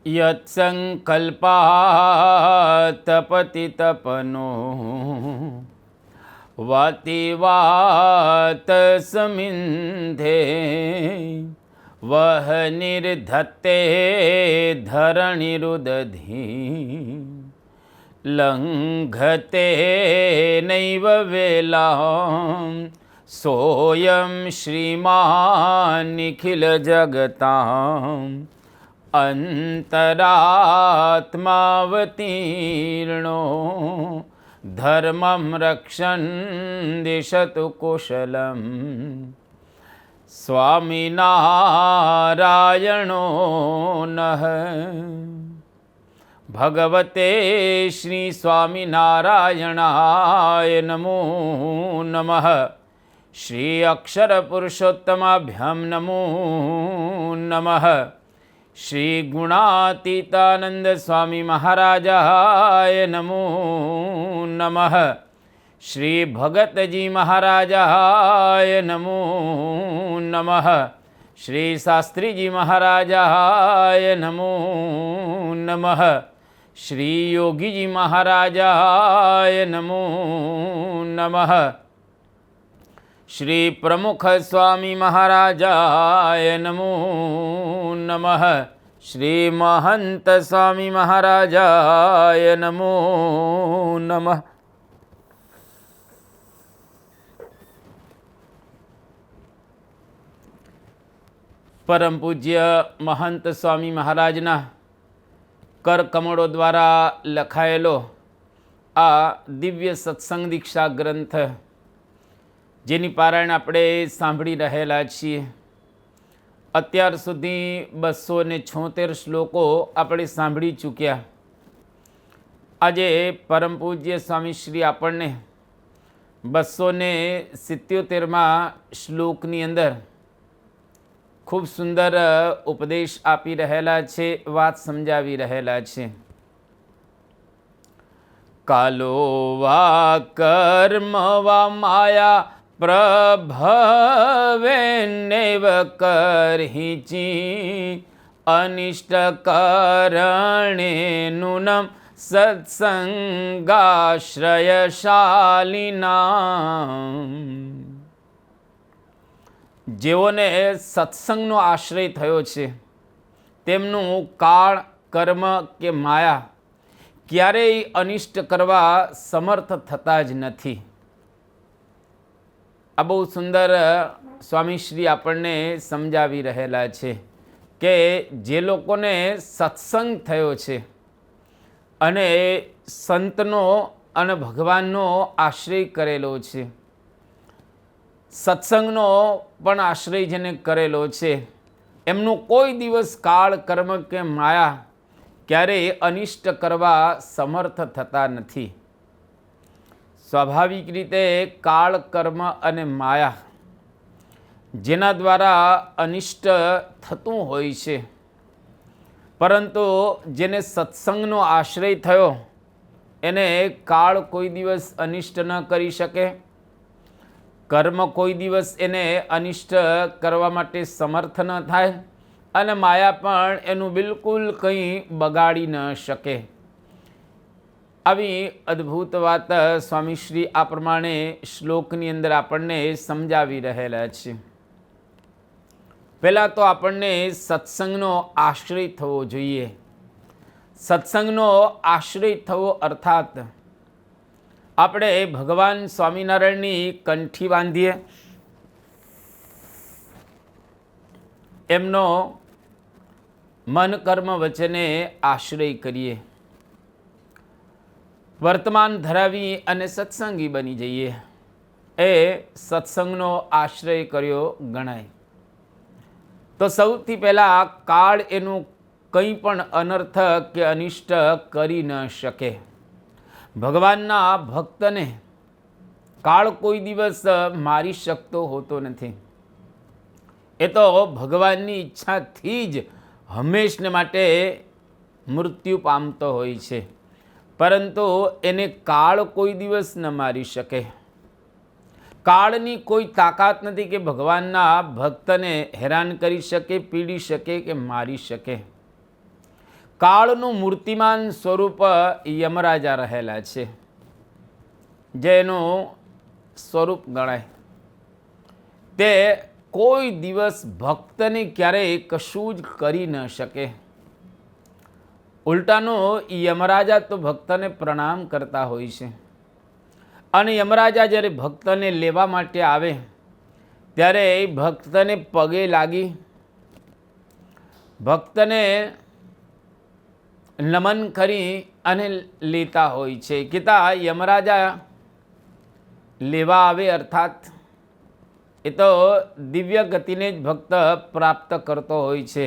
યત્સંકલ્પાત પતિતપનો વાતિવાત સમિંધે વહ નિર્ધત્તે ધરણીરુદધી લંઘતે નૈવ વેલાં સોયં શ્રીમાન નિખિલ જગતાં અંતરાત્માવતીર્ણો ધર્મં રક્ષન દિશતુ કુશલમ સ્વામિનારાયણો નઃ. ભગવતે શ્રી સ્વામિનારાયણાય નમો નમઃ. શ્રી અક્ષર પુરુષોત્તમાભ્યામ નમો નમઃ. શ્રી ગુણાતીતાનંદ સ્વામી મહારાજાય નમો નમઃ. શ્રી ભગતજી મહારાજાય નમો નમઃ. શ્રી શાસ્ત્રીજી મહારાજાય નમો નમઃ. શ્રી યોગીજી મહારાજાય નમો નમઃ. શ્રી પ્રમુખ સ્વામી મહારાજાય નમો નમઃ. શ્રી મહંત સ્વામી મહારાજાય નમો નમઃ. પરમ પૂજ્ય મહંત સ્વામી મહારાજના કરકમળો દ્વારા લખાયેલો આ દિવ્ય સત્સંગ દીક્ષા ગ્રંથ, જેની પારાયણ આપણે સાંભળી રહેલા છીએ. અત્યાર સુધી 276 શ્લોકો આપણે સાંભળી ચૂક્યા. આજે પરમ પૂજ્ય સ્વામી શ્રી આપણને 277માં શ્લોકની અંદર ખૂબ સુંદર ઉપદેશ આપી રહેલા છે, વાત સમજાવી રહેલા છે. કાલો વા કર્મ વા માયા પ્રભવેન્નેવ કરહિચી અનિષ્ટ કરણે નૂનમ સત્સંગાશ્રયશાલિના. જેઓને સત્સંગનો આશ્રય થયો છે તેમનું કાળ, કર્મ કે માયા ક્યારેય અનિષ્ટ કરવા સમર્થ થતા જ નથી. આ બહુ સુંદર સ્વામીશ્રી આપણને સમજાવી રહેલા છે કે જે લોકોને સત્સંગ થયો છે અને સંતનો અને ભગવાનનો આશ્રય કરેલો છે, સત્સંગનો પણ આશ્રય જેને કરેલો છે, એમનું કોઈ દિવસ કાળ, કર્મ કે માયા ક્યારેય અનિષ્ટ કરવા સમર્થ થતા નથી. સ્વાભાવિક રીતે કાળ, કર્મ અને માયા જેના દ્વારા અનિષ્ટ થતું હોય છે, પરંતુ જેને સત્સંગનો આશ્રય થયો એને કાળ કોઈ દિવસ અનિષ્ટ ન કરી શકે, કર્મ કોઈ દિવસ એને અનિષ્ટ કરવા માટે સમર્થ ન થાય અને માયા પણ એનું બિલકુલ કંઈ બગાડી ન શકે. આવી અદ્ભુત વાત સ્વામીશ્રી આ પ્રમાણે શ્લોકની અંદર આપણને સમજાવી રહેલા છે. પહેલાં તો આપણને સત્સંગનો આશ્રય થવો જોઈએ. સત્સંગનો આશ્રય થવો અર્થાત આપણે ભગવાન સ્વામિનારાયણની કંઠી બાંધીએ, એમનો મન, કર્મ, વચને આશ્રય કરીએ, વર્તમાન ધરાવી અને સત્સંગી બની જઈએ, એ સત્સંગનો આશ્રય કર્યો ગણાય. તો સૌથી પહેલાં કાળ એનું કંઈ પણ અનર્થ કે અનિષ્ટ કરી ન શકે. ભગવાનના ભક્તને કાળ કોઈ દિવસ મારી શકતો હોતો નથી. એ તો ભગવાનની ઈચ્છાથી જ હંમેશને માટે મૃત્યુ પામતો હોય છે, પરંતુ એને કાળ કોઈ દિવસ ન મારી શકે. કાળની કોઈ તાકાત નથી કે ભગવાનના ભક્તને હેરાન કરી શકે, પીડી શકે કે મારી શકે. કાળનું મૂર્તિમાન સ્વરૂપ યમરાજા રહેલા છે, જેનું સ્વરૂપ ગણાય. તે કોઈ દિવસ ભક્તને ક્યારેય કશું જ કરી ન શકે. ઉલટાનું યમરાજા તો ભક્તને પ્રણામ કરતા હોય છે, અને યમરાજા જ્યારે ભક્તને લેવા માટે આવે ત્યારે ભક્તને પગે લાગી ભક્તને નમન કરી અને લેતા હોય છે. કહેતા યમરાજા લેવા આવે અર્થાત એ તો દિવ્ય ગતિને જ ભક્ત પ્રાપ્ત કરતો હોય છે.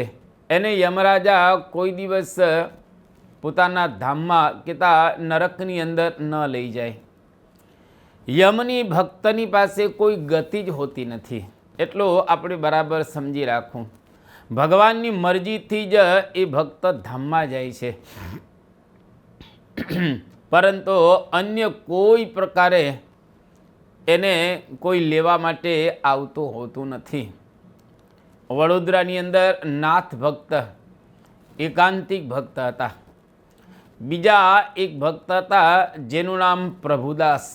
એને યમરાજા કોઈ દિવસ પોતાના ધામમાં કહેતા નરકની અંદર ન લઈ જાય. યમની ભક્તની પાસે કોઈ ગતિ જ હોતી નથી, એટલું આપણે બરાબર સમજી રાખવું. ભગવાનની મરજીથી જ એ ભક્ત ધામમાં જાય છે, પરંતુ અન્ય કોઈ પ્રકારે એને કોઈ લેવા માટે આવતું હોતું નથી. વડોદરાની અંદર નાથ ભક્ત એકાંતિક ભક્ત હતા. બીજા એક ભક્ત હતા જેનું નામ પ્રભુદાસ.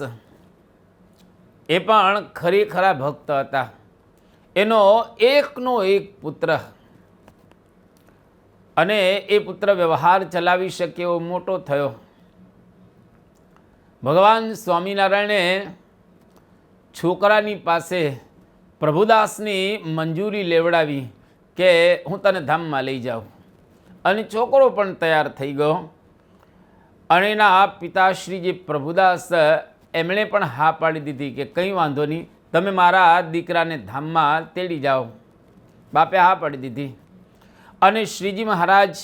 એ પણ ખરેખરા ભક્ત હતા. એનો એકનો એક પુત્ર, અને એ પુત્ર વ્યવહાર ચલાવી શકે એવો મોટો થયો. ભગવાન સ્વામિનારાયણે છોકરાની પાસે પ્રભુદાસની મંજૂરી લેવડાવી કે હું તને ધામમાં લઈ જાઉં, અને છોકરો પણ તૈયાર થઈ ગયો. અને એના પિતાશ્રી જે પ્રભુદાસ, એમણે પણ હા પાડી દીધી કે કંઈ વાંધો નહીં, તમે મારા દીકરાને ધામમાં તેડી જાઓ. બાપે હા પાડી દીધી, અને શ્રીજી મહારાજ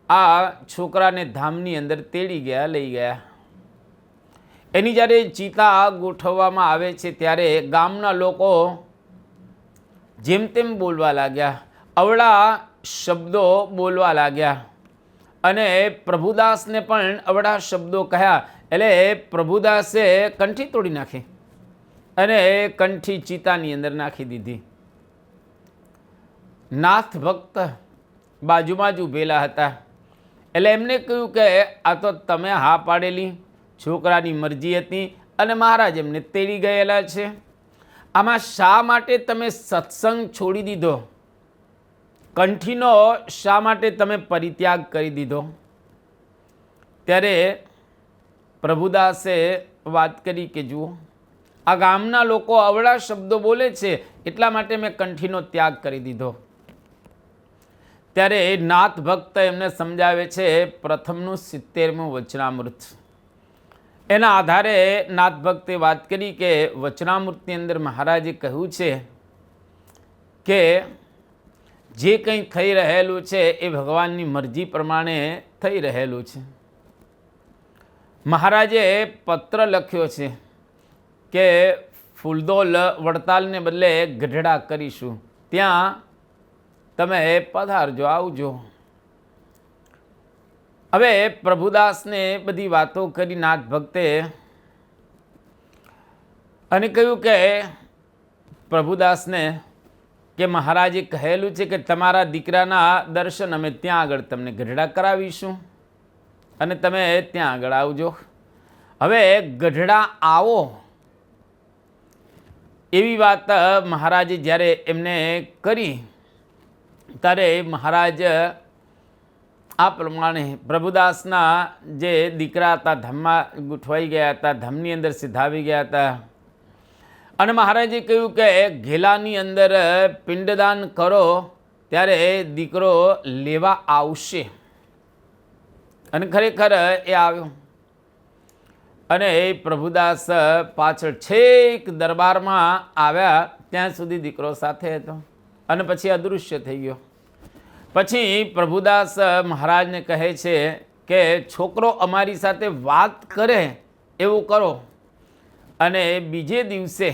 આ છોકરાને ધામની અંદર તેડી ગયા, લઈ ગયા. એની જ્યારે ચિતા ગોઠવવામાં આવે છે ત્યારે ગામના લોકો જેમ તેમ બોલવા લાગ્યા, અવળા શબ્દો બોલવા લાગ્યા, અને પ્રભુદાસને પણ અવળા શબ્દો કહ્યા. એટલે પ્રભુદાસે કંઠી તોડી નાખી અને કંઠી ચિતાની અંદર નાખી દીધી. નાથ ભક્ત બાજુમાં જ ઊભેલા હતા. એટલે એમને કહ્યું કે આ તો તમે હા પાડેલી, છોકરાની મરજી હતી, અને મહારાજ એમને તેડી ગયેલા છે. આમાં શા માટે તમે સત્સંગ છોડી દીધો? કંઠીનો શા માટે તમે પરિત્યાગ કરી દીધો? ત્યારે પ્રભુદાસે વાત કરી કે જુઓ, આ ગામના લોકો અવળા શબ્દો બોલે છે, એટલા માટે મેં કંઠીનો ત્યાગ કરી દીધો. ત્યારે નાથ ભક્ત એમને સમજાવે છે પ્રથમનું 70મું વચનામૃત. એના આધારે નાથ ભક્તે વાત કરી કે વચનામૃતની અંદર મહારાજે કહ્યું છે કે જે કંઈ થઈ રહેલું છે એ ભગવાનની મરજી પ્રમાણે થઈ રહેલું છે. મહારાજે પત્ર લખ્યો છે કે ફૂલદોલ વડતાલને બદલે ગઢડા કરીશું, ત્યાં તમે પધારજો, આવજો. હવે પ્રભુદાસને બધી વાતો કરી નાથ ભક્તે, અને કહ્યું કે પ્રભુદાસને કે મહારાજે કહેલું છે કે તમારા દીકરાના દર્શન અમે ત્યાં આગળ તમને ગઢડા કરાવીશું, અને તમે ત્યાં આગળ આવજો. હવે ગઢડા આવો એવી વાત મહારાજે જ્યારે એમને કરી, ત્યારે મહારાજ આ પ્રમાણે પ્રભુદાસના જે દીકરા હતા ધામમાં ગૂંઠવાઈ ગયા હતા, ધામની અંદર સીધા આવી ગયા હતા. અને મહારાજે કહ્યું કે ઘેલાની અંદર પિંડદાન કરો ત્યારે દીકરો લેવા આવશે. અને ખરેખર એ આવ્યો, અને એ પ્રભુદાસ પાછળ છેક દરબારમાં આવ્યા ત્યાં સુધી દીકરો સાથે હતો, અને પછી અદૃશ્ય થઈ ગયો. પછી પ્રભુદાસ મહારાજને કહે છે કે છોકરો અમારી સાથે વાત કરે એવું કરો. અને બીજે દિવસે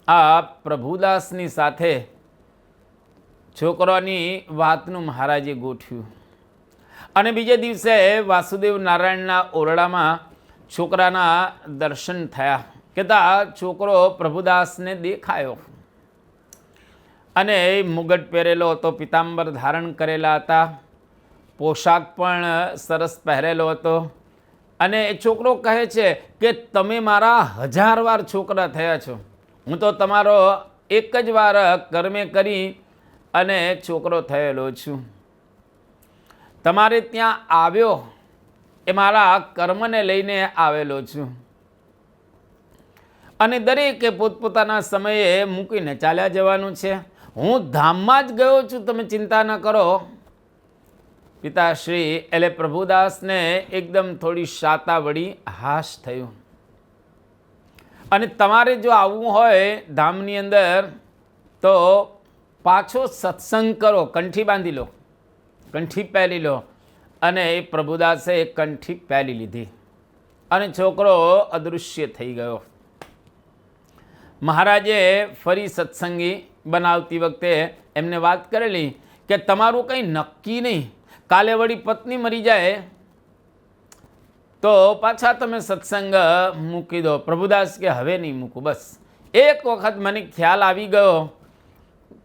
આ પ્રભુદાસની સાથે છોકરાની વાતનું મહારાજે ગોઠવ્યું, અને બીજે દિવસે વાસુદેવ નારાયણના ઓરડામાં છોકરાના દર્શન થયા. કહેતા છોકરો પ્રભુદાસને દેખાયો, અને મુગટ પહેરેલો હતો, પિતાંબર ધારણ કરેલા હતા, પોશાક પણ સરસ પહેરેલો હતો અને એ છોકરો કહે છે કે તમે મારા 1000 વાર છોકરા થયા છો, હું તો તમારો એક જ વાર કર્મે કરી અને છોકરો થયેલો છું. તમારે ત્યાં આવ્યો એ મારા કર્મને લઈને આવેલો છું અને દરેકે પોતપોતાના સમયે મૂકીને ચાલ્યા જવાનું છે. હું ધામમાં જ ગયો છું, તમે ચિંતા ન કરો. પિતાશ્રી એટલે પ્રભુદાસને એકદમ થોડી શાતાવળી હાશ થયું. અને તમારે જો આવવું હોય ધામની અંદર તો પાછો સત્સંગ કરો, કંઠી બાંધી લો, કંઠી પહેરી લો. અને એ પ્રભુદાસે કંઠી પહેરી લીધી અને છોકરો અદૃશ્ય થઈ ગયો. મહારાજે ફરી સત્સંગી બનાવતી વખતે એમને વાત કરેલી કે તમારું કંઈ નક્કી નહીં, કાલે વળી પત્ની મરી જાય તો પાછા તમે સત્સંગ મૂકી દો. પ્રભુદાસ કે હવે નહીં મૂકું, બસ એક વખત મને ખ્યાલ આવી ગયો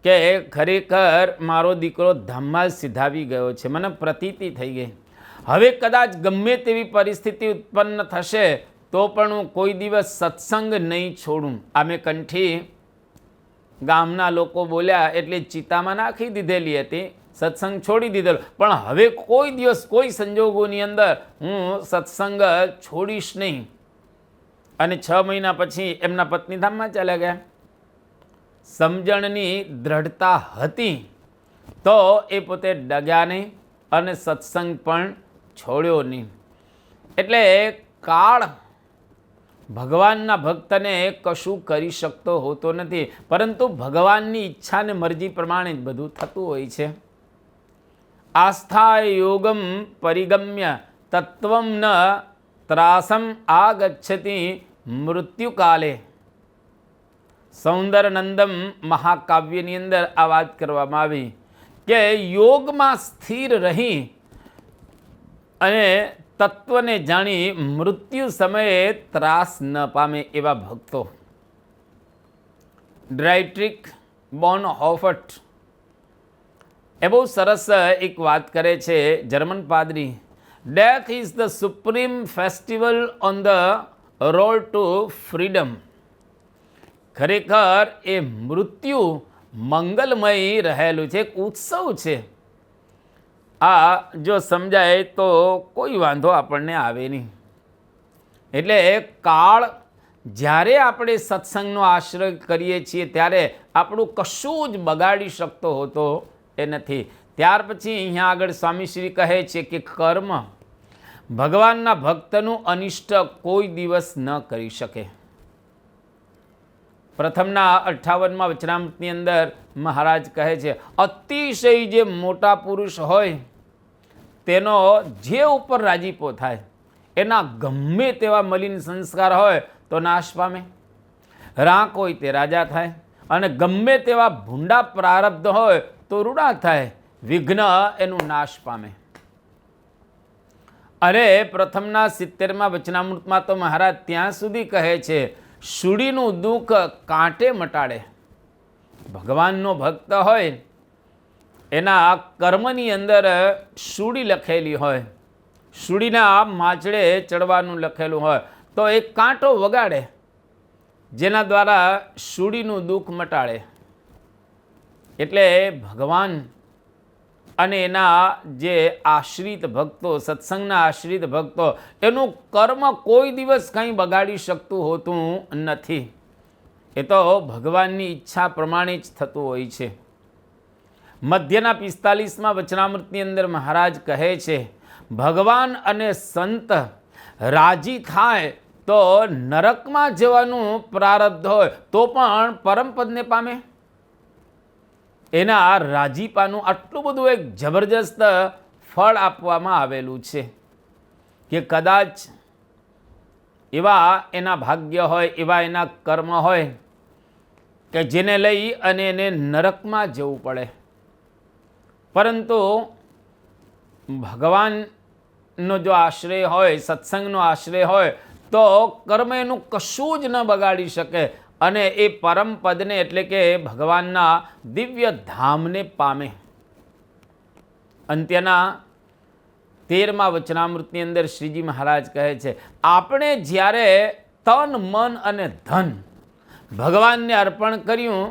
કે ખરેખર મારો દીકરો ધામમાં સિધાવી ગયો છે, મને પ્રતીતિ થઈ ગઈ. હવે કદાચ ગમે તેવી પરિસ્થિતિ ઉત્પન્ન થશે તો પણ હું કોઈ દિવસ સત્સંગ નહીં છોડું. આમે કંઠી ગામના લોકો બોલ્યા એટલે ચિતામાં નાખી દીધેલી હતી, સત્સંગ છોડી દીધેલો, પણ હવે કોઈ દિવસ કોઈ સંજોગોની અંદર હું સત્સંગ છોડીશ નહીં. અને 6 મહિના પછી એમના પત્ની ધામમાં ચાલ્યા ગયા. સમજણની દ્રઢતા હતી તો એ પોતે ડગ્યા નહીં અને સત્સંગ પણ છોડ્યો નહીં. એટલે કાળ ભગવાનના ભક્તને કશું કરી શકતો હોતો નથી, પરંતુ ભગવાનની ઈચ્છા ને મરજી પ્રમાણે જ બધું થતું હોય છે. આસ્થા યોગમ પરિગમ્ય તત્વમ ન ત્રાસમ આગચ્છતિ મૃત્યુકાલે. સૌંદરનંદમ મહાકાવ્યની અંદર આ વાત કરવામાં આવી કે યોગમાં સ્થિર રહી અને તત્વને જાણી મૃત્યુ સમયે ત્રાસ ન પામે એવા ભક્તો. ડ્રાઇટ્રિક બોનહોફટ એ બહુ સરસ એક વાત કરે છે, જર્મન પાદરી. Death is the supreme festival on the road to freedom. ખરેખર એ મૃત્યુ મંગલમય રહેલું છે, એક ઉત્સવ છે. આ જો સમજાય તો કોઈ વાંધો આપણને આવે નહીં. એટલે કાળ જ્યારે આપણે સત્સંગનો આશ્રય કરીએ છીએ ત્યારે આપણું કશું જ બગાડી શકતો હોતો એ નથી. ત્યાર પછી અહીંયા આગળ સ્વામીશ્રી કહે છે કે કર્મ ભગવાનના ભક્તનું અનિષ્ટ કોઈ દિવસ ન કરી શકે. પ્રથમના 58મા વચનામૃતની અંદર મહારાજ કહે છે અતિશય જે મોટા પુરુષ હોય તેનો જે ઉપર રાજીપો થાય, એના ગમે તેવા મલિન સંસ્કાર હોય તો નાશ પામે, રાંક હોય તે રાજા થાય, અને ગમે તેવા ભૂંડા પ્રારબ્ધ હોય તો રૂડા થાય, વિઘ્ન એનું નાશ પામે. અરે પ્રથમના 70મા વચનામૃતમાં તો મહારાજ ત્યાં સુધી કહે છે શૂળીનું દુઃખ કાંટે મટાડે. ભગવાનનો ભક્ત હોય એના કર્મની અંદર શૂળી લખેલી હોય, શૂળીના માછડે ચડવાનું લખેલું હોય તો એક કાંટો વગાડે જેના દ્વારા શૂળીનું દુઃખ મટાડે. એટલે ભગવાન અને એના જે આશ્રિત ભક્તો, સત્સંગના આશ્રિત ભક્તો, એનું કર્મ કોઈ દિવસ કંઈ બગાડી શકતું હોતું નથી. એ તો ભગવાનની ઈચ્છા પ્રમાણે જ થતું હોય છે. મધ્યના 45મા વચનામૃતની અંદર મહારાજ કહે છે ભગવાન અને સંત રાજી થાય તો નરકમાં જવાનું પ્રારબ્ધ હોય તો પણ પરમપદને પામે. એના રાજીપાનું આટલું બધું એક જબરજસ્ત ફળ આપવામાં આવેલું છે કે કદાચ એવા એના ભાગ્ય હોય, એવા એના કર્મ હોય કે જેને લઈ અને એને નરકમાં જવું પડે, પરંતુ ભગવાનનો જો આશ્રય હોય, સત્સંગનો આશ્રય હોય તો કર્મ એનું કશું જ ન બગાડી શકે અને એ પરમ પદને એટલે કે ભગવાનના દિવ્ય ધામને પામે. અંત્યના 13મા વચનામૃતની અંદર શ્રીજી મહારાજ કહે છે, આપણે જ્યારે તન મન અને ધન ભગવાનને અર્પણ કર્યું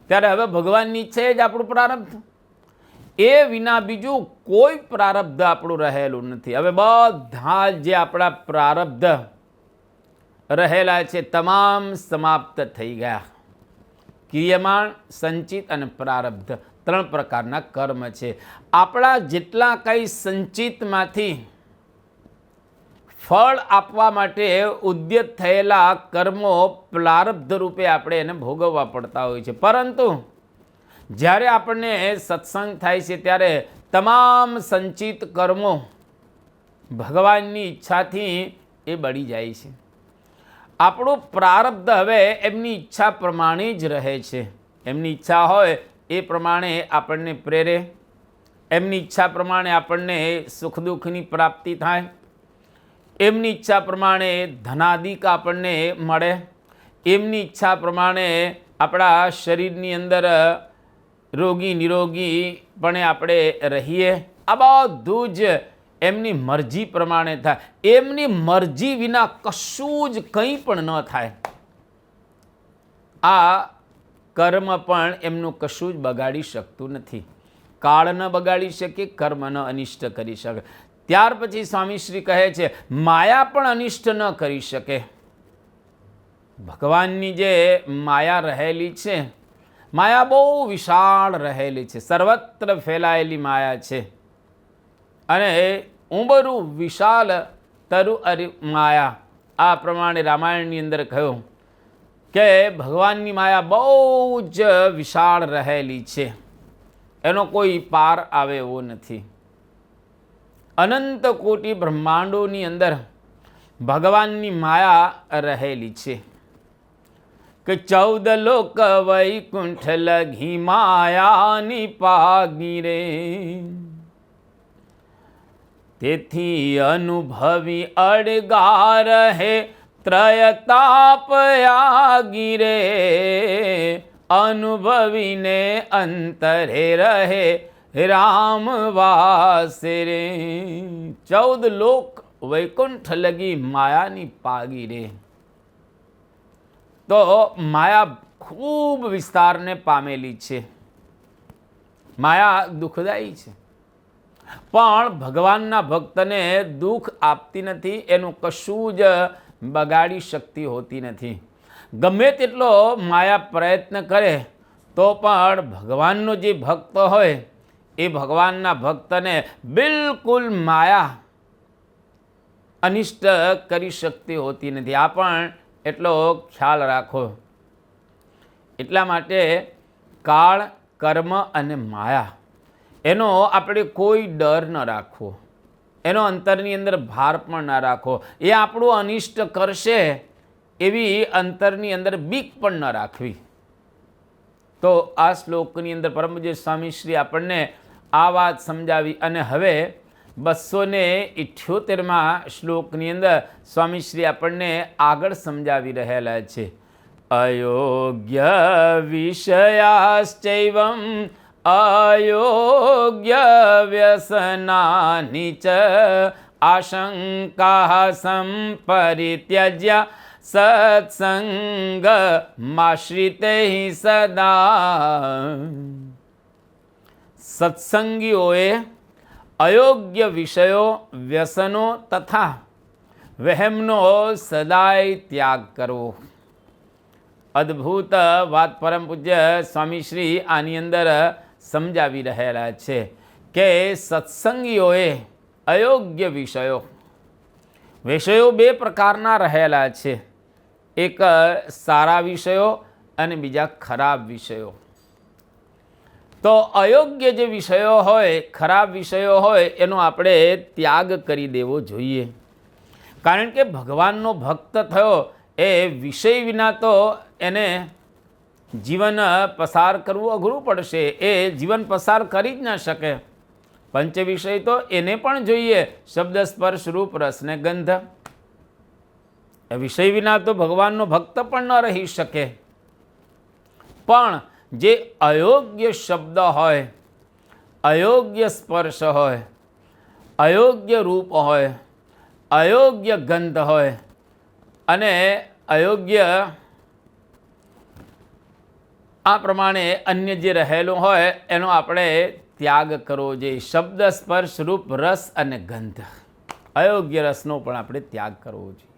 ત્યારે હવે ભગવાનની ઈચ્છા જ આપણું પ્રારબ્ધ, એ વિના બીજું કોઈ પ્રારબ્ધ આપણું રહેલું નથી. હવે બધા જે આપણા પ્રારબ્ધ રહેલા છે તમામ સમાપ્ત થઈ ગયા. ક્રિયમાણ, સંચિત અને પ્રારબ્ધ 3 પ્રકારના કર્મ છે. આપણા જેટલા કંઈ સંચિતમાંથી ફળ આપવા માટે ઉદ્યત થયેલા કર્મો પ્રારબ્ધ રૂપે આપણે એને ભોગવવા પડતા હોય છે. પરંતુ જ્યારે આપણને સત્સંગ થાય છે ત્યારે તમામ સંચિત કર્મો ભગવાનની ઈચ્છાથી એ બળી જાય છે. આપણું પ્રારબ્ધ હવે એમની ઈચ્છા પ્રમાણે જ રહે છે. એમની ઈચ્છા હોય એ પ્રમાણે આપણને પ્રેરે, એમની ઈચ્છા પ્રમાણે આપણને સુખ દુઃખની પ્રાપ્તિ થાય, એમની ઈચ્છા પ્રમાણે ધનાદિક આપણને મળે, એમની ઈચ્છા પ્રમાણે આપણા શરીરની અંદર રોગી નિરોગીપણે આપણે રહીએ. આ બધું જ એમની મરજી પ્રમાણે થાય. એમની મરજી વિના કશું જ કંઈ પણ ન થાય. આ કર્મ પણ એમનું કશું જ બગાડી શકતું નથી. કાળ ન બગાડી શકે, કર્મ ન અનિષ્ટ કરી શકે. ત્યાર પછી સ્વામીશ્રી કહે છે, માયા પણ અનિષ્ટ ન કરી શકે. ભગવાનની જે માયા રહેલી છે, માયા બહુ વિશાળ રહેલી છે, સર્વત્ર ફેલાયેલી માયા છે. અને ઉંબરું વિશાલ તરુ અરિ માયા, આ પ્રમાણે રામાયણની અંદર કહ્યું કે ભગવાનની માયા બહુ જ વિશાળ રહેલી છે, એનો કોઈ પાર આવે એવો નથી. અનંત કોટી બ્રહ્માંડોની અંદર ભગવાનની માયા રહેલી છે કે 14 લોક વૈકુંઠ લઘી માયાની પાગી રે. તેથી અનુભવી અડગા રહે ત્રયતાપ આગી રે. અનુભવીને અંતરે રહે રામ વાસે રે. 14 લોક વૈકુંઠ લગી માયાની પાગી રે. તો માયા ખૂબ વિસ્તારને પામેલી છે. માયા દુઃખદાયી છે, પણ ભગવાનના ભક્તને દુઃખ આપતી નથી, એનું કશું જ બગાડી શકતી હોતી નથી. ગમે તેટલો માયા પ્રયત્ન કરે તો પણ ભગવાનનો જે ભક્ત હોય એ ભગવાનના ભક્તને બિલકુલ માયા અનિષ્ટ કરી શકતી હોતી નથી. આ પણ એટલો ખ્યાલ રાખો. એટલા માટે કાળ, કર્મ અને માયા એનો આપણે કોઈ ડર ન રાખવો, એનો અંતરની અંદર ભાર પણ ન રાખવો. એ આપણું અનિષ્ટ કરશે એવી અંતરની અંદર બીક પણ ન રાખવી. તો આ શ્લોકની અંદર પરમ પૂજ્ય સ્વામીશ્રી આપણને આ વાત સમજાવી. અને હવે 278મા શ્લોકની અંદર સ્વામીશ્રી આપણને આગળ સમજાવી રહેલા છે. અયોગ્ય વિષયાશ્ચૈવં અયોગ્ય વ્યસનાનિ ચ આશંકા સંપરિત્યજ્ય સત્સંગમાશ્રિતે સદા. સત્સંગીઓએ અયોગ્ય વિષયો, વ્યસનો તથા વહેમનો સદાય ત્યાગ કરવો. અદ્ભુત વાત પરમ પૂજ્ય સ્વામીશ્રી આની અંદર સમજાવી રહેલા છે કે સત્સંગીઓએ અયોગ્ય વિષયો, વિષયો 2 પ્રકારના રહેલા છે. એક સારા વિષયો અને બીજા ખરાબ વિષયો. તો અયોગ્ય જે વિષયો હોય, ખરાબ વિષયો હોય, એનો આપણે ત્યાગ કરી દેવો જોઈએ. કારણ કે ભગવાનનો ભક્ત થયો એ વિષય વિના તો એને જીવન પસાર કરવું અઘરું પડશે. એ જીવન પસાર કરી જ ન શકે. પંચ વિષય તો એને પણ જોઈએ, શબ્દ, સ્પર્શ, રૂપ, રસ ને ગંધ. એ વિષય વિના તો ભગવાનનો ભક્ત પણ ન રહી શકે. પણ જે અયોગ્ય શબ્દ હોય, અયોગ્ય સ્પર્શ હોય, અયોગ્ય રૂપ હોય, અયોગ્ય ગંધ હોય અને અયોગ્ય આ પ્રમાણે અન્ય જે રહેલું હોય એનો આપણે ત્યાગ કરવો જોઈએ. શબ્દ, સ્પર્શ, રૂપ, રસ અને ગંધ, અયોગ્ય રસનો પણ આપણે ત્યાગ કરવો જોઈએ.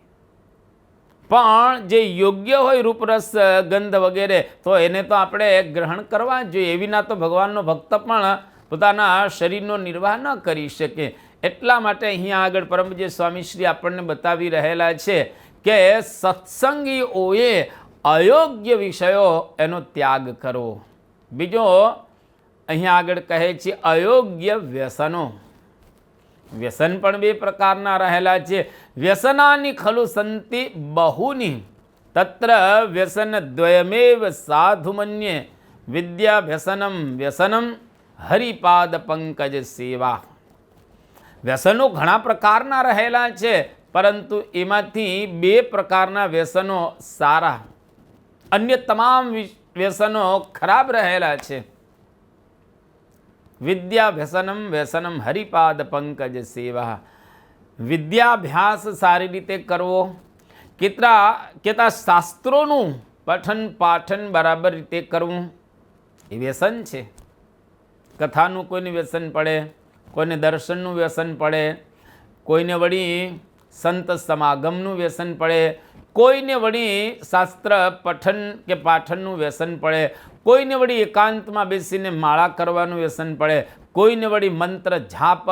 પણ જે યોગ્ય હોય રૂપ, રસ, ગંધ વગેરે તો એને તો આપણે ગ્રહણ કરવા જ જોઈએ. એવીના તો ભગવાનનો ભક્ત પણ પોતાના શરીરનો નિર્વાહ ન કરી શકે. એટલા માટે અહીંયા આગળ પરમપૂજ્ય સ્વામીશ્રી આપણને બતાવી રહેલા છે કે સત્સંગીઓએ અયોગ્ય વિષયો એનો ત્યાગ કરવો. બીજો અહીંયા આગળ કહે છે અયોગ્ય વ્યસનો. વ્યસન પણ બે પ્રકારના રહેલા છે. વ્યસનાની ખલુ સંતિ બહુની તત્ર વ્યસન દ્વયમેવ સાધુમન્યે વિદ્યાભ્યસનમ વ્યસનમ હરિપાદ પંકજ સેવા. વ્યસનો ઘણા પ્રકારના રહેલા છે, પરંતુ એમાંથી બે પ્રકારના વ્યસનો સારા, અન્ય તમામ વ્યસનો ખરાબ રહેલા છે. વિદ્યાભ્યસનમ વ્યસનમ હરિપાદ પંકજ સેવા. વિદ્યાભ્યાસ સારી રીતે કરવો, કેટલા શાસ્ત્રોનું પઠન પાઠન બરાબર રીતે કરવું એ વ્યસન છે. કથાનું કોઈને વ્યસન પડે, કોઈને દર્શનનું વ્યસન પડે, કોઈને વળી સંત સમાગમનું વ્યસન પડે, કોઈને વળી શાસ્ત્ર પઠન કે પાઠનનું વ્યસન પડે, કોઈને વળી એકાંતમાં બેસીને માળા કરવાનું વ્યસન પડે, કોઈને વળી મંત્ર જાપ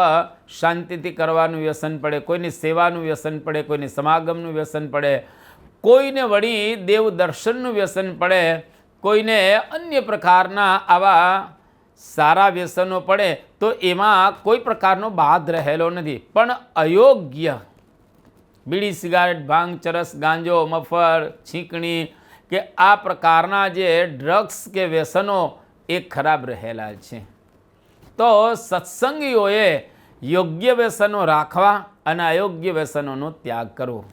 શાંતિથી કરવાનું વ્યસન પડે, કોઈને સેવાનું વ્યસન પડે, કોઈને સમાગમનું વ્યસન પડે, કોઈને વળી દેવ દર્શનનું વ્યસન પડે, કોઈને અન્ય પ્રકારના આવા સારા વ્યસનો પડે. તો એમાં કોઈ પ્રકારનો બાદ રહેલો નથી. પણ અયોગ્ય બીડી, સિગારેટ, ભાંગ, ચરસ, ગાંજો, મફર, છીંકણી કે આ પ્રકારના જે ડ્રગ્સ કે વ્યસનો એ ખરાબ રહેલા છે. તો સત્સંગીઓએ યોગ્ય વ્યસનો રાખવા અને અયોગ્ય વ્યસનોનો ત્યાગ કરવો.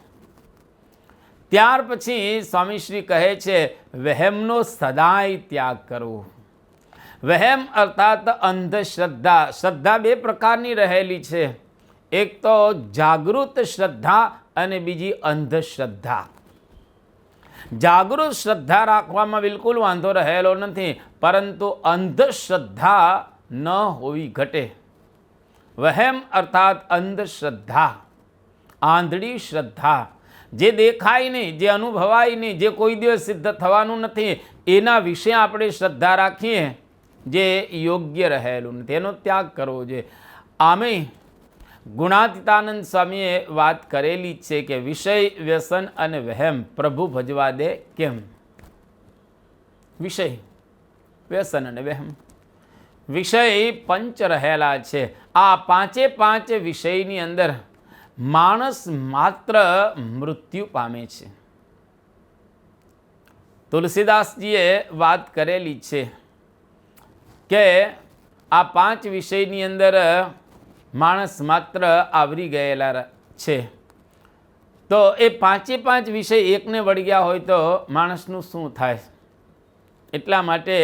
ત્યાર પછી સ્વામીશ્રી કહે છે વહેમનો સદાય ત્યાગ કરવો. વહેમ અર્થાત અંધશ્રદ્ધા. શ્રદ્ધા બે પ્રકારની રહેલી છે, એક તો જાગૃત શ્રદ્ધા અને બીજી અંધશ્રદ્ધા. જાગૃત શ્રદ્ધા રાખવામાં બિલકુલ વાંધો રહેલો નથી, પરંતુ અંધશ્રદ્ધા ન હોવી ઘટે. વહેમ અર્થાત અંધશ્રદ્ધા, આંધળી શ્રદ્ધા, જે દેખાય નહીં, જે અનુભવાય નહીં, જે કોઈ દિવસ સિદ્ધ થવાનું નથી, એના વિશે આપણે શ્રદ્ધા રાખીએ જે યોગ્ય રહેલું નથી, એનો ત્યાગ કરવો જોઈએ. આમે ગુણાતીતાનંદ સ્વામીએ વાત કરેલી છે કે વિષય, વ્યસન અને વહેમ પ્રભુ ભજવા દે કેમ. વિષય, વ્યસન અને વહેમ, વિષય પંચ રહેલા છે. આ પાંચે પાંચ વિષયની અંદર માણસ માત્ર મૃત્યુ પામે છે. તુલસીદાસજીએ વાત કરેલી છે કે આ પાંચ વિષયની અંદર માણસ માત્ર આવરી ગયેલા છે. તો એ પાંચે પાંચ વિષય એકને વળગ્યા હોય તો માણસનું શું થાય? એટલા માટે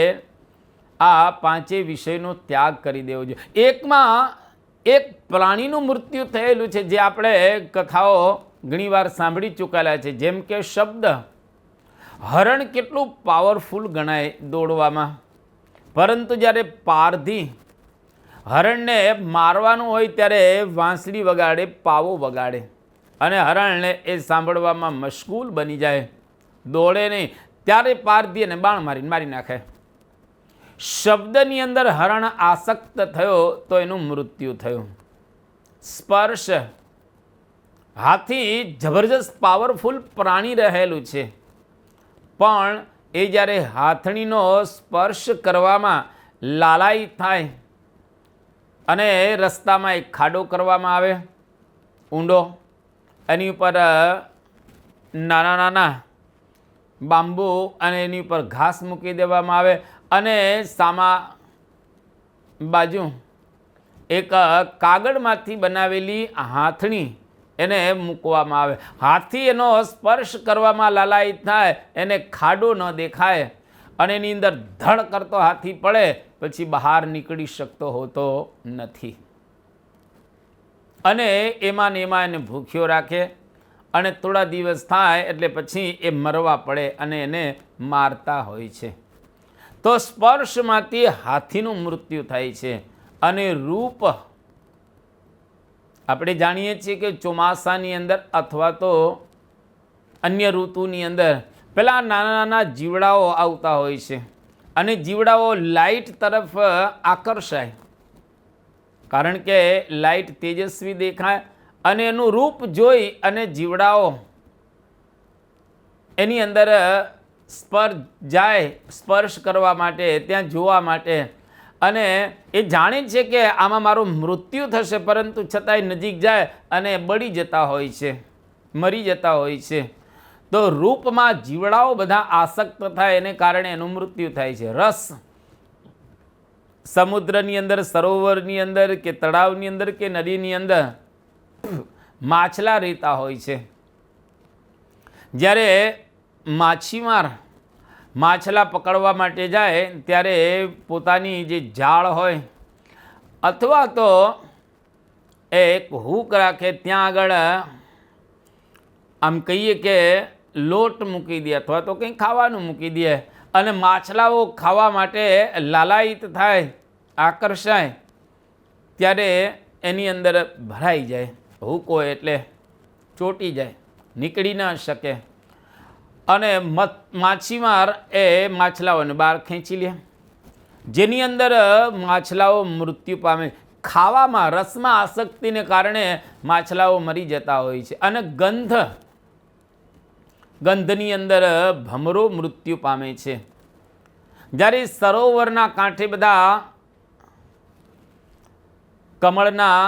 આ પાંચે વિષયનો ત્યાગ કરી દેવો જોઈએ. એકમાં એક પ્રાણીનું મૃત્યુ થયેલું છે, જે આપણે કથાઓ ઘણીવાર સાંભળી ચૂકેલા છે, જેમ કે શબ્દ. હરણ કેટલું પાવરફુલ ગણાય દોડવામાં, પરંતુ જ્યારે પારધી હરણને મારવાનું હોય ત્યારે વાંસળી વગાડે, પાવો વગાડે અને હરણને એ સાંભળવામાં મશગુલ બની જાય, દોડે નહીં. ત્યારે પારધી એને બાણ મારીને મારી નાખે. શબ્દની અંદર હરણ આસક્ત થયો તો એનું મૃત્યુ થયું. સ્પર્શ, હાથી જબરજસ્ત પાવરફુલ પ્રાણી રહેલું છે, પણ એ જ્યારે હાથણીનો સ્પર્શ કરવામાં લાલાઈ થાય અને રસ્તામાં એક ખાડો કરવામાં આવે ઊંડો, એની ઉપર નાના નાના બાંબુ અને એની ઉપર ઘાસ મૂકી દેવામાં આવે અને સામા બાજુ એક કાગળમાંથી બનાવેલી હાથણી એને મૂકવામાં આવે. હાથી એનો સ્પર્શ કરવામાં લાલાઈ થાય, એને ખાડો ન દેખાય અને એની અંદર ધડ કરતો હાથી પડે, પછી બહાર નીકળી શકતો હોતો નથી. અને એમાં ને એમાં એને ભૂખ્યો રાખે અને થોડા દિવસ થાય એટલે પછી એ મરવા પડે અને એને મારતા હોય છે. તો સ્પર્શમાંથી હાથીનું મૃત્યુ થાય છે. અને રૂપ આપણે જાણીએ છીએ કે ચોમાસાની અંદર અથવા તો અન્ય ઋતુની અંદર પેલા નાના નાના જીવડાઓ આવતા હોય છે અને જીવડાઓ લાઇટ તરફ આકર્ષાય, કારણ કે લાઇટ તેજસ્વી દેખાય અને એનું રૂપ જોઈ અને જીવડાઓ એની અંદર સ્પર્શ કરવા માટે, ત્યાં જોવા માટે, અને એ જાણે છે કે આમાં મારું મૃત્યુ થશે, પરંતુ છતાંય નજીક જાય અને બળી જતા હોય છે, મરી જતા હોય છે. તો રૂપમાં જીવડાઓ બધા આસક્ત થાય એને કારણે એનું મૃત્યુ થાય છે. રસ સમુદ્રની અંદર, સરોવરની અંદર કે તળાવની અંદર કે નદીની અંદર માછલા રહેતા હોય છે. જ્યારે માછીમાર માછલા પકડવા માટે જાય ત્યારે પોતાની જે જાળ હોય અથવા તો એક હૂક રાખે, ત્યાં આગળ આમ કહીએ કે લોટ મૂકી દે અથવા તો કંઈ ખાવાનું મૂકી દે અને માછલાઓ ખાવા માટે લાલાયિત થાય, આકર્ષાય, ત્યારે એની અંદર ભરાઈ જાય. હૂક હોય એટલે ચોંટી જાય, નીકળી ન શકે અને માછીમાર એ માછલાઓને બહાર ખેંચી લે, જેની અંદર માછલાઓ મૃત્યુ પામે. ખાવામાં, રસમાં આસક્તિને કારણે માછલાઓ મરી જતા હોય છે. અને ગંધની અંદર ભમરો મૃત્યુ પામે છે. જ્યારે સરોવરના કાંઠે બધા કમળના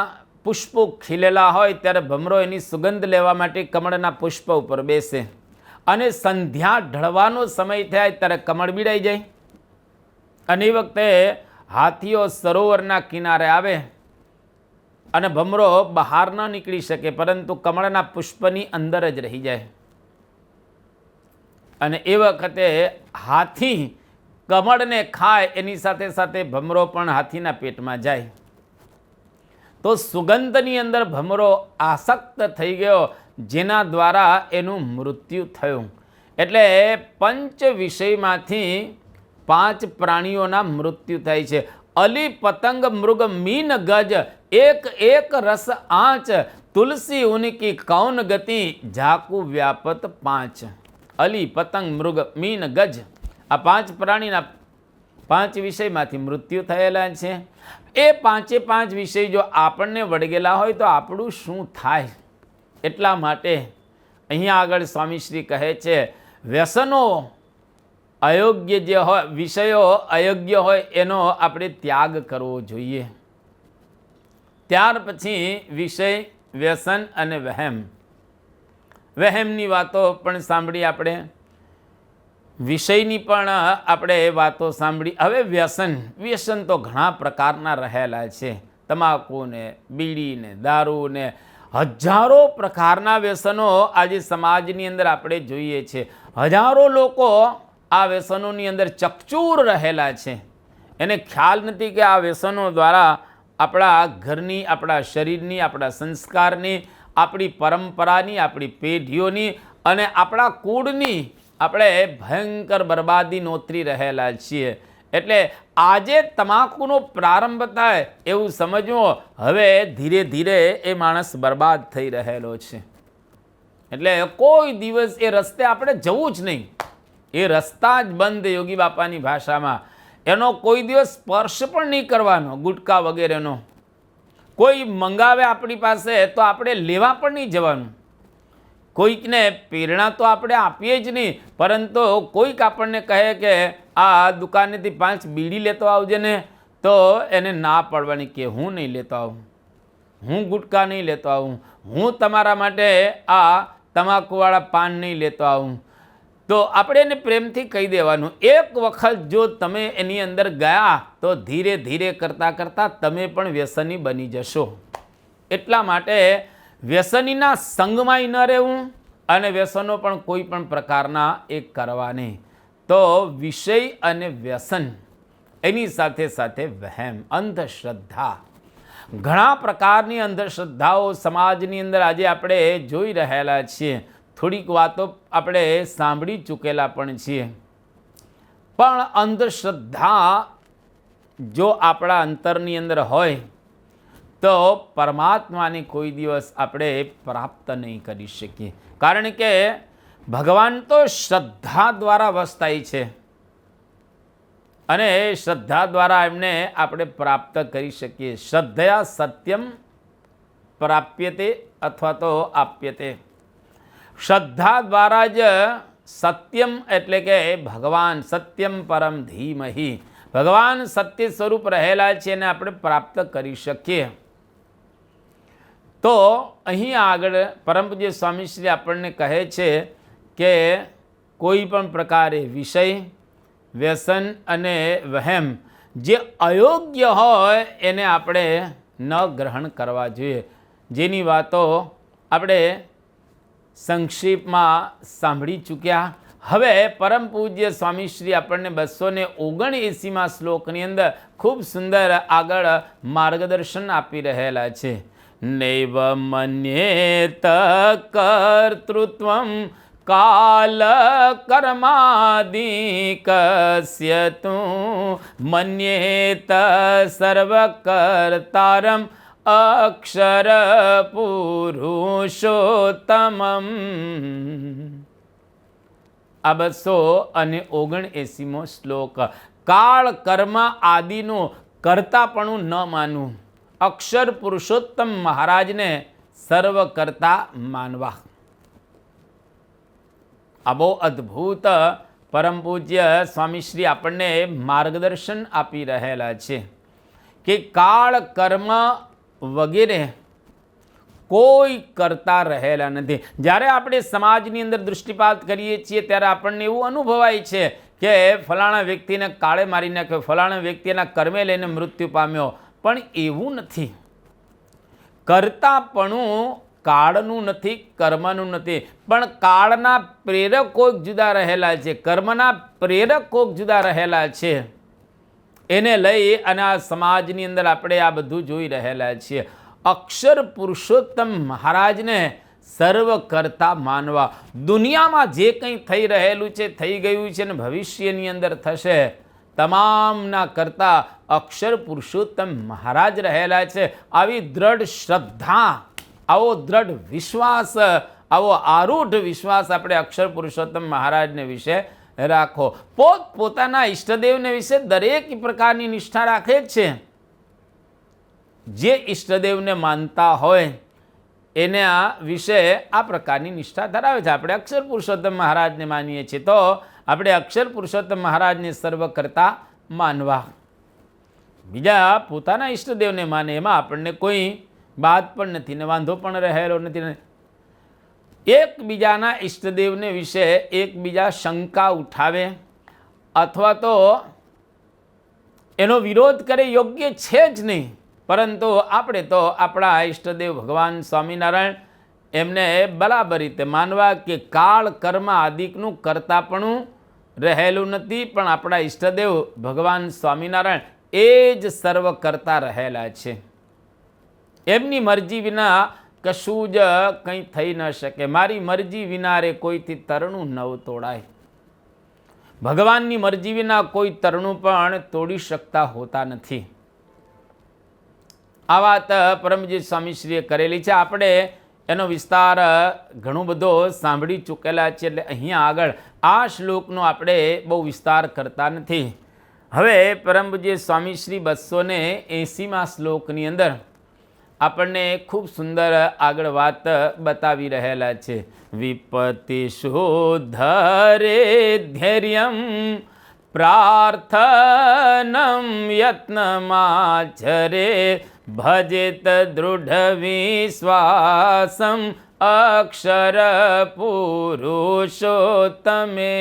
પુષ્પો ખીલેલા હોય ત્યારે ભમરો એની સુગંધ લેવા માટે કમળના પુષ્પ ઉપર બેસે અને સંધ્યા ઢળવાનો સમય થાય ત્યારે કમળ બીડાઈ જાય અને એ વખતે હાથીઓ સરોવરના કિનારે આવે અને ભમરો બહાર ન નીકળી શકે, પરંતુ કમળના પુષ્પની અંદર જ રહી જાય. અને એ વખતે હાથી કમળને ખાય, એની સાથે સાથે ભમરો પણ હાથીના પેટમાં જાય. તો સુગંધની અંદર ભમરો આસક્ત થઈ ગયો, જેના દ્વારા એનું મૃત્યુ થયું. એટલે પંચ વિષયમાંથી 5 પ્રાણીઓના મૃત્યુ થાય છે. અલી પતંગ મૃગ મીન ગજ એક એક રસ આંચ તુલસી ઉનકી કૌન ગતિ ઝાકુ વ્યાપત 5. અલી પતંગ મૃગ મીન ગજ આ 5 પ્રાણીના 5 વિષયમાંથી મૃત્યુ થયેલા છે. એ 5 વિષય જો આપણને વળગેલા હોય તો આપણું શું થાય? એટલા માટે અહીંયા આગળ સ્વામીશ્રી કહે છે વ્યસનો અયોગ્ય જે હોય, વિષયો અયોગ્ય હોય એનો આપણે ત્યાગ કરવો જોઈએ. ત્યાર પછી વિષય, વ્યસન અને વહેમ. વહેમની વાતો પણ સાંભળી આપણે, વિષયની પણ આપણે વાતો સાંભળી. હવે વ્યસન તો ઘણા પ્રકારના રહેલા છે. તમાકુને, બીડીને, દારૂને, હજારો પ્રકારના વ્યસનો આજે સમાજની અંદર આપણે જોઈએ છે. હજારો લોકો આ વ્યસનોની અંદર ચકચૂર રહેલા છે. એને ખ્યાલ નથી કે આ વ્યસનો દ્વારા આપણા ઘરની, આપણા શરીરની, આપણા સંસ્કારની, આપણી પરંપરાની, આપણી પેઢીઓની અને આપણા કુળની આપણે ભયંકર બરબાદી નોતરી રહેલા છીએ. એટલે આજે તમાકુનો પ્રારંભ થાય એવું સમજવું, હવે ધીરે ધીરે એ માણસ બરબાદ થઈ રહેલો છે. એટલે કોઈ દિવસ એ રસ્તે આપણે જવું જ નહીં. એ રસ્તા જ બંધ, યોગી બાપાની ભાષામાં. એનો કોઈ દિવસ સ્પર્શ પણ નહીં કરવાનો, ગુટકા વગેરેનો. કોઈ મંગાવે આપણી પાસે તો આપણે લેવા પણ નહીં જવાનું. કોઈકને પ્રેરણા તો આપણે આપીએ જ નહીં, પરંતુ કોઈક આપણને કહે કે આ દુકાનેથી 5 બીડી લેતો આવજે ને, તો એને ના પાડવાની કે હું નહીં લેતો આવું, હું ગુટકા નહીં લેતો આવું, હું તમારા માટે આ તમાકુવાળા પાન નહીં લેતો આવું. તો આપણે એને પ્રેમથી કહી દેવાનું. એક વખત જો તમે એની અંદર ગયા તો ધીરે ધીરે કરતાં કરતાં તમે પણ વ્યસની બની જશો. એટલા માટે વ્યસનીના સંગમાંય ન રહેવું અને વ્યસનો પણ કોઈ પણ પ્રકારના એક કરવા નહીં. તો વિષય અને વ્યસન, એની સાથે સાથે વહેમ, અંધશ્રદ્ધા. ઘણા પ્રકારની અંધશ્રદ્ધાઓ સમાજની અંદર આજે આપણે જોઈ રહેલા છીએ. થોડીક વાતો આપણે સાંભળી ચૂકેલા પણ છીએ. પણ અંધશ્રદ્ધા જો આપણા અંતરની અંદર હોય તો પરમાત્માને કોઈ દિવસ આપણે પ્રાપ્ત નહીં કરી શકીએ. કારણ કે ભગવાન તો શ્રદ્ધા દ્વારા વસ્તાય છે અને શ્રદ્ધા દ્વારા એમને આપણે પ્રાપ્ત કરી શકીએ. શ્રદ્ધયા સત્યમ પ્રાપ્યતે અથવા તો આપ્યતે. શ્રદ્ધા દ્વારા જ સત્યમ એટલે કે ભગવાન, સત્યમ પરમ ધીમહિ, ભગવાન સત્ય સ્વરૂપ રહેલા છે એને આપણે પ્રાપ્ત કરી શકીએ. તો અહીં આગળ પરમ પૂજ્ય સ્વામીશ્રી આપણને કહે છે કે કોઈ પણ પ્રકારે વિષય, વ્યસન અને વહેમ જે અયોગ્ય હોય એને આપણે ન ગ્રહણ કરવા જોઈએ. જેની વાતો આપણે સંક્ષેપમાં સાંભળી ચૂક્યા. હવે પરમ પૂજ્ય સ્વામીશ્રી આપણને 279માં શ્લોકની અંદર ખૂબ સુંદર આગળ માર્ગદર્શન આપી રહેલા છે. નૈવ મન્યેત કર્તૃત્વં કાલ કર્માદિકસ્ય તું મન્યેત સર્વકર્તારમ અક્ષર પુરુષોત્તમમ. આ 279મો શ્લોક. કાળ કર્મ આદિનું કર્તાપણું ન માનવું, અક્ષર પુરુષોત્તમ મહારાજને સર્વ કરતા માનવા. આ બહુ અદ્ભુત પરમ પૂજ્ય સ્વામીશ્રી આપણને માર્ગદર્શન આપી રહેલા છે કે કાળ કર્મ વગેરે કોઈ કરતા રહેલા નથી. જ્યારે આપણે સમાજની અંદર દૃષ્ટિપાત કરીએ છીએ ત્યારે આપણને એવું અનુભવાય છે કે ફલાણા વ્યક્તિને કાળે મારી નાખ્યો, ફલાણા વ્યક્તિના કર્મે લઈને મૃત્યુ પામ્યો. પણ એવું નથી. કર્તાપણું કાળનું નથી, કર્મનું નથી, પણ કાળના પ્રેરક કોઈક જુદા રહેલા છે, કર્મના પ્રેરક કોઈક જુદા રહેલા છે. એને લઈ અને આ સમાજની અંદર આપણે આ બધું જોઈ રહેલા છીએ. અક્ષર પુરુષોત્તમ મહારાજને સર્વ કરતા માનવા. દુનિયામાં જે કંઈ થઈ રહેલું છે, થઈ ગયું છે અને ભવિષ્યની અંદર થશે, તમામના કરતા અક્ષર પુરુષોત્તમ મહારાજ રહેલા છે. આવી દ્રઢ શ્રદ્ધા, આવો દ્રઢ વિશ્વાસ, આવો આરૂઢ વિશ્વાસ આપણે અક્ષર પુરુષોત્તમ મહારાજને વિશે રાખો. પોતાના ઈષ્ટદેવને વિશે દરેક પ્રકારની નિષ્ઠા રાખે જ છે. જે ઈષ્ટદેવને માનતા હોય એને આ વિશે આ પ્રકારની નિષ્ઠા ધરાવે છે. આપણે અક્ષર પુરુષોત્તમ મહારાજને માનીએ છીએ તો આપણે અક્ષર પુરુષોત્તમ મહારાજને સર્વ કરતા માનવા. બીજા પોતાના ઈષ્ટદેવને માને એમાં આપણને કોઈ બાદ પણ નથી ને વાંધો પણ રહેલો નથી. એકબીજાના ઈષ્ટદેવને વિશે એકબીજા શંકા ઉઠાવે અથવા તો એનો વિરોધ કરે યોગ્ય છે જ નહીં. પરંતુ આપણે તો આપણા ઈષ્ટદેવ ભગવાન સ્વામિનારાયણ એમને બરાબર રીતે માનવા કે કાળ કર્મ આદિકનું કરતાપણું રહેલું નથી, પણ આપણા ઈષ્ટદેવ ભગવાન સ્વામિનારાયણ એ જ સર્વ કરતા રહેલા છે. એમની મરજી વિના કશું જ કંઈ થઈ ન શકે. મારી મરજી વિના રે કોઈથી તરણું નવ તોડાય. ભગવાનની મરજી વિના કોઈ તરણું પણ તોડી શકતા હોતા નથી. આ વાત પરમજીત સ્વામીશ્રીએ કરેલી છે. આપણે એનો વિસ્તાર ઘણો બધો સાંભળી ચૂકેલા છે, એટલે અહીંયા આગળ આ શ્લોકનો આપણે બહુ વિસ્તાર કરતા નથી. હવે પરમજીત સ્વામીશ્રી 280મા શ્લોકની અંદર આપણને ખૂબ સુંદર આગળ વાત બતાવી રહેલા છે. વિપત્તિષુ ધરે ધૈર્યમ પ્રાર્થનમ યત્નમાચરે ભજેત દૃઢ વિશ્વાસમ અક્ષર પુરુષોત્તમે.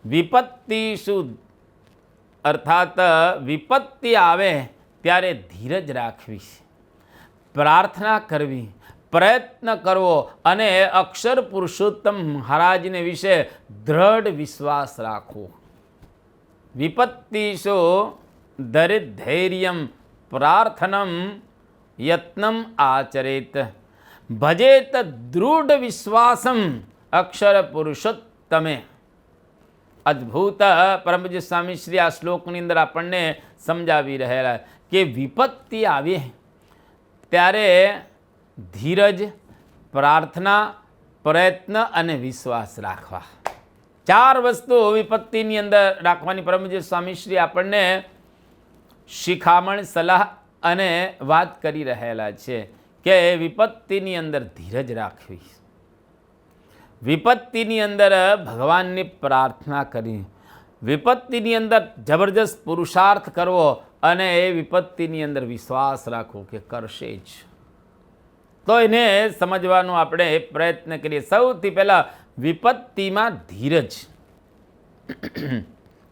વિપત્તિષુ અર્થાત વિપત્તિ આવે ત્યારે ધીરજ રાખવી, પ્રાર્થના કરવી, પ્રયત્ન કરવો અને અક્ષર પુરુષોત્તમ મહારાજને વિશે દ્રઢ વિશ્વાસ રાખવો. વિપત્તિષુ ધરેત ધૈર્યમ પ્રાર્થનમ યત્નમ આચરેત ભજેત દૃઢ વિશ્વાસમ અક્ષર પુરુષોત્તમે. અદ્ભુત પરમ પૂજ્ય સ્વામી શ્રી આ શ્લોકની અંદર આપણને સમજાવી રહેલા કે વિપત્તિ આવે ત્યારે ધીરજ, પ્રાર્થના, પ્રયત્ન અને વિશ્વાસ રાખવા, 4 વસ્તુ વિપત્તિની અંદર રાખવાની પરમ પૂજ્ય સ્વામી શ્રી આપણને શિખામણ, સલાહ અને વાત કરી રહેલા છે કે વિપત્તિની અંદર ધીરજ રાખવી, વિપત્તિની અંદર ભગવાનની પ્રાર્થના કરવી, વિપત્તિની અંદર જબરજસ્ત પુરુષાર્થ કરવો અને એ વિપત્તિની અંદર વિશ્વાસ રાખવો કે કરશે જ. તો એને સમજવાનો આપણે પ્રયત્ન કરીએ. સૌથી પહેલાં વિપત્તિમાં ધીરજ.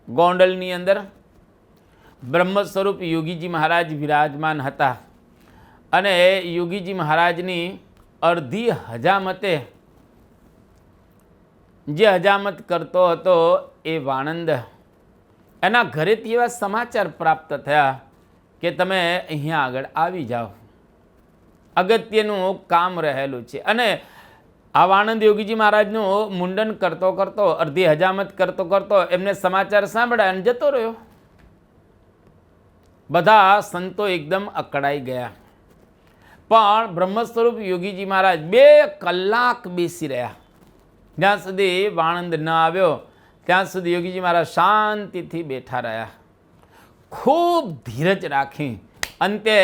ગોંડલની અંદર બ્રહ્મ સ્વરૂપ યોગીજી મહારાજ વિરાજમાન હતા અને યોગીજી મહારાજની અડધી હજામતે જે હજામત કરતો હતો એ વાણંદ, એના ઘરેથી એવા સમાચાર પ્રાપ્ત થયા કે તમે અહીંયા આગળ આવી જાઓ, અગત્યનું કામ રહેલું છે. અને આ વાણંદ યોગીજી મહારાજનું મુંડન કરતો કરતો, અડધી હજામત કરતો કરતો એમને સમાચાર સાંભળ્યા અને જતો રહ્યો. બધા સંતો એકદમ અકળાઈ ગયા. પણ બ્રહ્મ સ્વરૂપ યોગીજી મહારાજ 2 કલાક બેસી રહ્યા. જ્યાં સુધી વાણંદ ન આવ્યો ત્યાં સુધી યોગીજી મહારાજ શાંતિથી બેઠા રહ્યા, ખૂબ ધીરજ રાખી. અંતે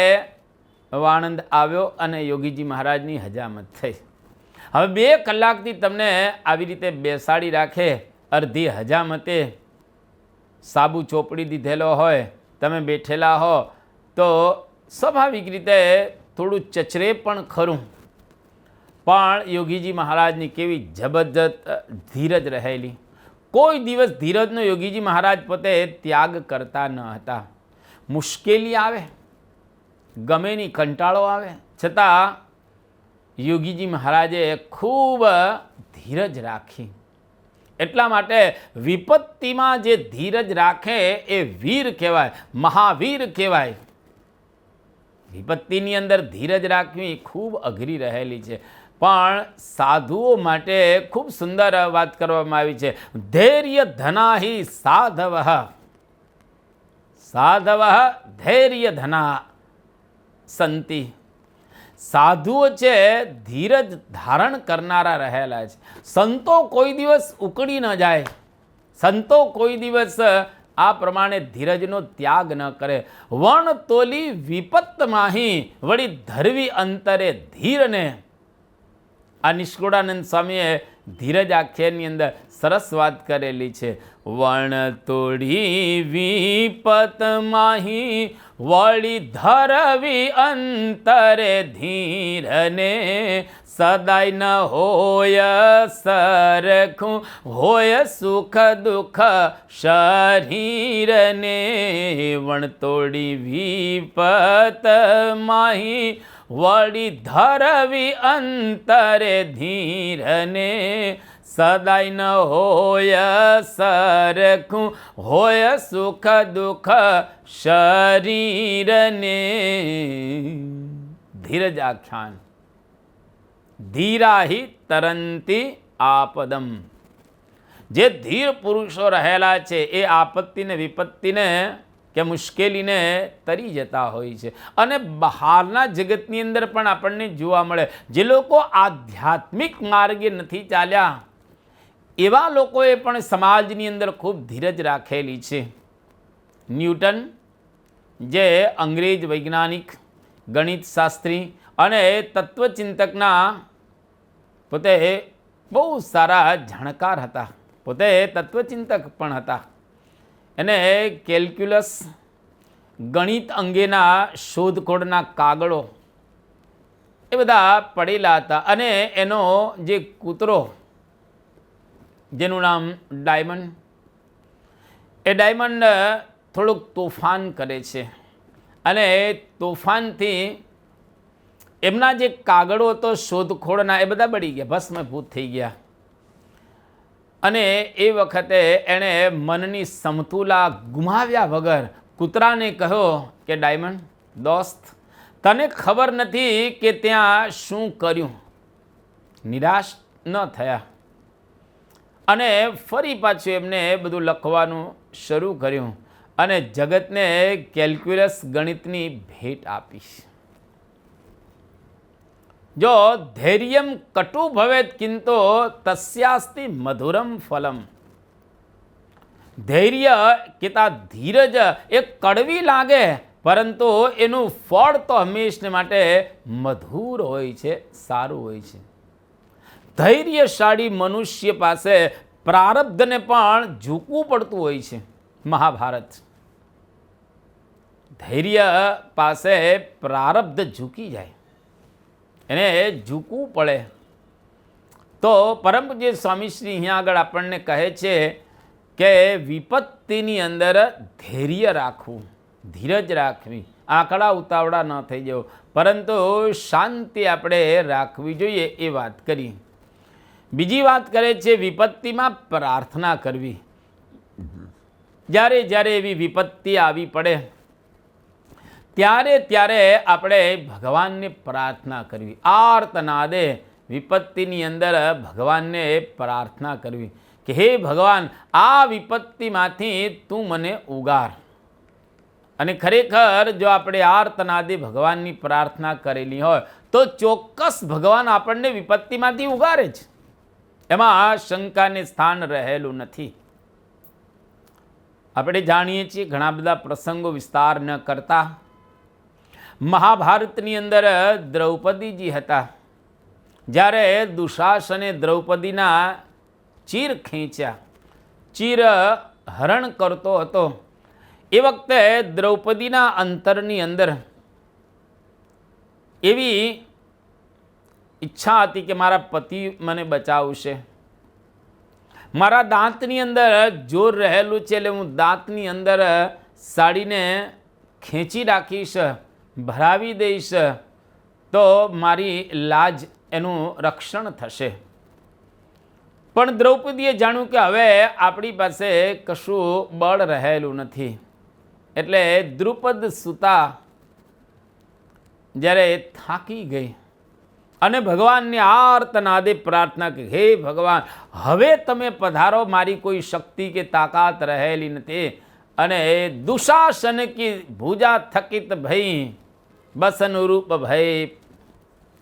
વાણંદ આવ્યો અને યોગીજી મહારાજની હજામત થઈ. હવે 2 કલાકથી તમને આવી રીતે બેસાડી રાખે, અડધી હજામતે સાબુ ચોપડી દીધેલો હોય, તમે બેઠેલા હો તો સ્વાભાવિક રીતે થોડું ચચરે પણ ખરું. પણ યોગીજી મહારાજની કેવી જબરજસ્ત ધીરજ રહેલી. કોઈ દિવસ ધીરજનો યોગીજી મહારાજ પોતે ત્યાગ કરતા ન હતા. મુશ્કેલી આવે, ગમે ની કંટાળો આવે, છતાં યોગીજી મહારાજે ખૂબ ધીરજ રાખી. એટલા માટે વિપત્તિમાં જે ધીરજ રાખે એ વીર કહેવાય, મહાવીર કહેવાય. વિપત્તિની અંદર ધીરજ રાખવી ખૂબ અઘરી રહેલી છે. પણ સાધુઓ માટે ખૂબ સુંદર વાત કરવામાં આવી છે. ધૈર્ય ધનાહિ સાધવ, સાધવ ધૈર્ય ધના સંતિ. સાધુઓ છે ધીરજ ધારણ કરનારા રહેલા છે. સંતો કોઈ દિવસ ઉકળી ન જાય, સંતો કોઈ દિવસ આ પ્રમાણે ધીરજનો ત્યાગ ન કરે. વણ તોલી વિપત્ત માહી વળી ધરવી અંતરે ધીરને. આ નિષ્કુળાનંદ સ્વામીએ ધીરજ આખ્યાનની અંદર સરસ વાત કરેલી છે. વણ તોડી વિપત માહી વળી ધરવી અંતરે ધીરને. સદાય ન હોય સરખું હોય સુખ દુઃખ શરીરને. વણતોડી વિપત માહી વળી ધરવી અંતરે ધીરને. સદાય ન હોય સરખું હોય સુખ દુઃખ શરીરને. ધીરજ આખ્યાન. ધીરાહિ તરંતી આપદમ. જે ધીર પુરુષો રહેલા છે એ આપત્તિને, વિપત્તિને કે મુશ્કેલીને તરી જતા હોય છે. અને બહારના જગતની અંદર પણ આપણને જોવા મળે, જે લોકો આધ્યાત્મિક માર્ગે નથી ચાલ્યા એવા લોકોએ પણ સમાજની અંદર ખૂબ ધીરજ રાખેલી છે. ન્યૂટન, જે અંગ્રેજ વૈજ્ઞાનિક, ગણિત શાસ્ત્રી અને તત્વચિંતકના પોતે બહુ સારા જાણકાર હતા, પોતે તત્વચિંતક પણ હતા. એને કેલ્ક્યુલસ, ગણિત અંગેના શોધખોળના કાગળો એ બધા પડેલા હતા. અને એનો જે કૂતરો જેનું નામ ડાયમંડ, એ ડાયમંડ થોડુંક તોફાન કરે છે અને તોફાનથી એમના જે કાગળો તો શોધખોળના એ બધા બળી ગયા, ભસ્મભૂત થઈ ગયા. અને એ વખતે એણે મનની સમતુલા ગુમાવ્યા વગર કૂતરાને કહ્યો કે ડાયમંડ દોસ્ત, તને ખબર નથી કે ત્યાં શું કર્યું. નિરાશ ન થયા અને ફરી પાછું એમને બધું લખવાનું શરૂ કર્યું અને જગતને કેલ્ક્યુલસ ગણિતની ભેટ આપી. જો ધૈર્યમ કટુ ભવેત કિંતો તસ્યાસ્તિ મધુરમ ફલમ. ધૈર્ય કેતા ધીરજ એ કડવી લાગે, પરંતુ એનું ફળ તો હંમેશને માટે મધુર હોય છે, સારું હોય છે. ધૈર્યશાળી મનુષ્ય પાસે પ્રારબ્ધને પણ ઝૂકવું પડતું હોય છે. મહાભારત. ધૈર્ય પાસે પ્રારબ્ધ ઝૂકી જાય, એને ઝૂકવું પડે. તો પરમ પૂજ્ય સ્વામીશ્રી અહીંયા આગળ આપણને કહે છે કે વિપત્તિની અંદર ધૈર્ય રાખવું, ધીરજ રાખવી, આંકડા ઉતાવળા ન થઈ જવું, પરંતુ શાંતિ આપણે રાખવી જોઈએ, એ વાત કરી. બીજી વાત કરે છે વિપત્તિમાં પ્રાર્થના કરવી. જ્યારે જ્યારે એવી વિપત્તિ આવી પડે ત્યારે ત્યારે આપણે ભગવાનને પ્રાર્થના કરવી. આર્તનાદે વિપત્તિની અંદર ભગવાનને પ્રાર્થના કરવી કે હે ભગવાન, આ વિપત્તિમાંથી તું મને ઉગાર. અને ખરેખર જો આપણે આર્તનાદે ભગવાનની પ્રાર્થના કરેલી હોય તો ચોક્કસ ભગવાન આપણને વિપત્તિમાંથી ઉગારે છે. એમાં શંકાને સ્થાન રહેલું નથી. આપણે જાણીએ છીએ ઘણા બધા પ્રસંગો, વિસ્તાર ન કરતા. મહાભારતની અંદર દ્રૌપદીજી હતા. જ્યારે દુશાસને દ્રૌપદીના ચીર ખેંચ્યા, ચીર હરણ કરતો હતો, એ વખતે દ્રૌપદીના અંતરની અંદર એવી ઈચ્છા હતી કે મારા પતિ મને બચાવશે, મારા દાંતની અંદર જોર રહેલું છે, એટલે હું દાંતની અંદર સાડીને ખેંચી રાખીશ, ભરાવી દઈશ, તો મારી લાજ એનું રક્ષણ થશે. પણ દ્રૌપદીએ જાણ્યું કે હવે આપણી પાસે કશું બળ રહેલું નથી. એટલે દ્રુપદ સુતા જ્યારે થાકી ગઈ અને ભગવાનની આર્તનાદે પ્રાર્થના કરી, હે ભગવાન, હવે તમે પધારો, મારી કોઈ શક્તિ કે તાકાત રહેલી નથી. અને દુશાસન કી ભુજા થકિત ભઈ બસન રૂપ ભય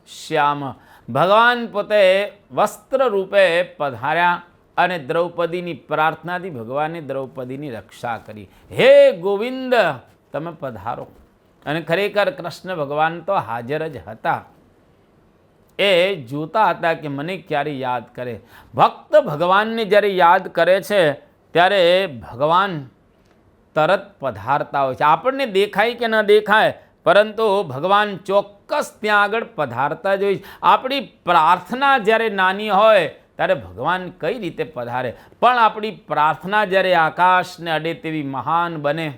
શ્યામ. ભગવાન પોતે વસ્ત્ર રૂપે પધાર્યા અને દ્રૌપદીની પ્રાર્થનાથી ભગવાને દ્રૌપદીની રક્ષા કરી. હે ગોવિંદ, તમે પધારો. અને ખરેખર કૃષ્ણ ભગવાન તો હાજર જ હતા. એ જોતા હતા કે મને ક્યારે યાદ કરે. ભક્ત ભગવાનને જ્યારે યાદ કરે છે ત્યારે ભગવાન તરત પધારતા હોય છે. આપણને દેખાય કે ન દેખાય, પરંતુ ભગવાન ચોક્કસ ત્યાં આગળ પધારતા જ હોય છે. આપણી પ્રાર્થના જ્યારે નાની હોય ત્યારે ભગવાન કઈ રીતે પધારે, પણ આપણી પ્રાર્થના જ્યારે આકાશને અડે તેવી મહાન બને,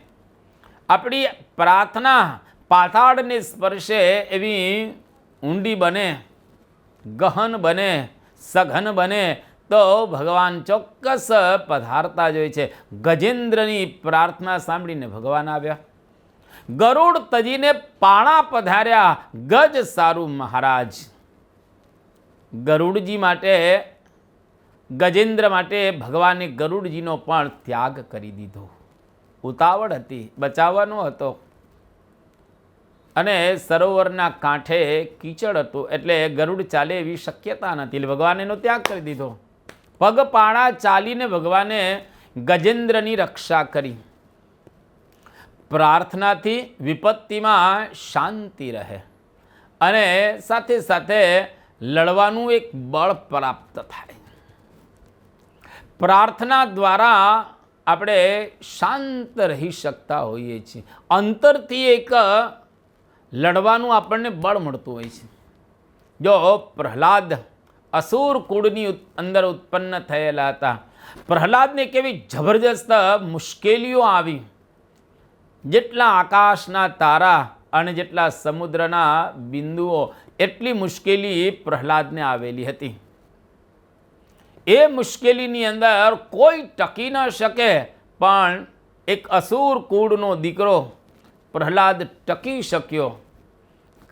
આપણી પ્રાર્થના પાતાળને સ્પર્શે એવી ઊંડી બને, ગહન બને, સઘન બને, તો ભગવાન ચોક્કસ પધારતા જ હોય છે. ગજેન્દ્રની પ્રાર્થના સાંભળીને ભગવાન આવ્યા. ગરુડ તજીને પાણા પધાર્યા, ગજ સારું મહારાજ. ગરુડજી માટે, ગજેન્દ્ર માટે ભગવાને ગરુડજીનો પણ ત્યાગ કરી દીધો. ઉતાવળ હતી, બચાવવાનો હતો, અને સરોવરના કાંઠે કીચડ હતું, એટલે ગરુડ ચાલે એવી શક્યતા નથી, એટલે ભગવાને એનો ત્યાગ કરી દીધો. પગપાળા ચાલીને ભગવાને ગજેન્દ્રની રક્ષા કરી. પ્રાર્થનાથી વિપત્તિમાં શાંતિ રહે અને સાથે સાથે લડવાનું એક બળ પ્રાપ્ત થાય. પ્રાર્થના દ્વારા આપણે શાંત રહી શકતા હોઈએ છીએ. અંતરથી એક લડવાનું આપણને બળ મળતું હોય છે. જો પ્રહલાદ અસુર કુળની અંદર ઉત્પન્ન થયેલા હતા. પ્રહલાદને કેવી જબરજસ્ત મુશ્કેલીઓ આવી. જેટલા આકાશના તારા અને જેટલા સમુદ્રના બિંદુઓ, એટલી મુશ્કેલી પ્રહલાદને આવેલી હતી. એ મુશ્કેલીની અંદર કોઈ ટકી ન શકે, પણ એક અસુર કુળનો દીકરો પ્રહલાદ ટકી શક્યો,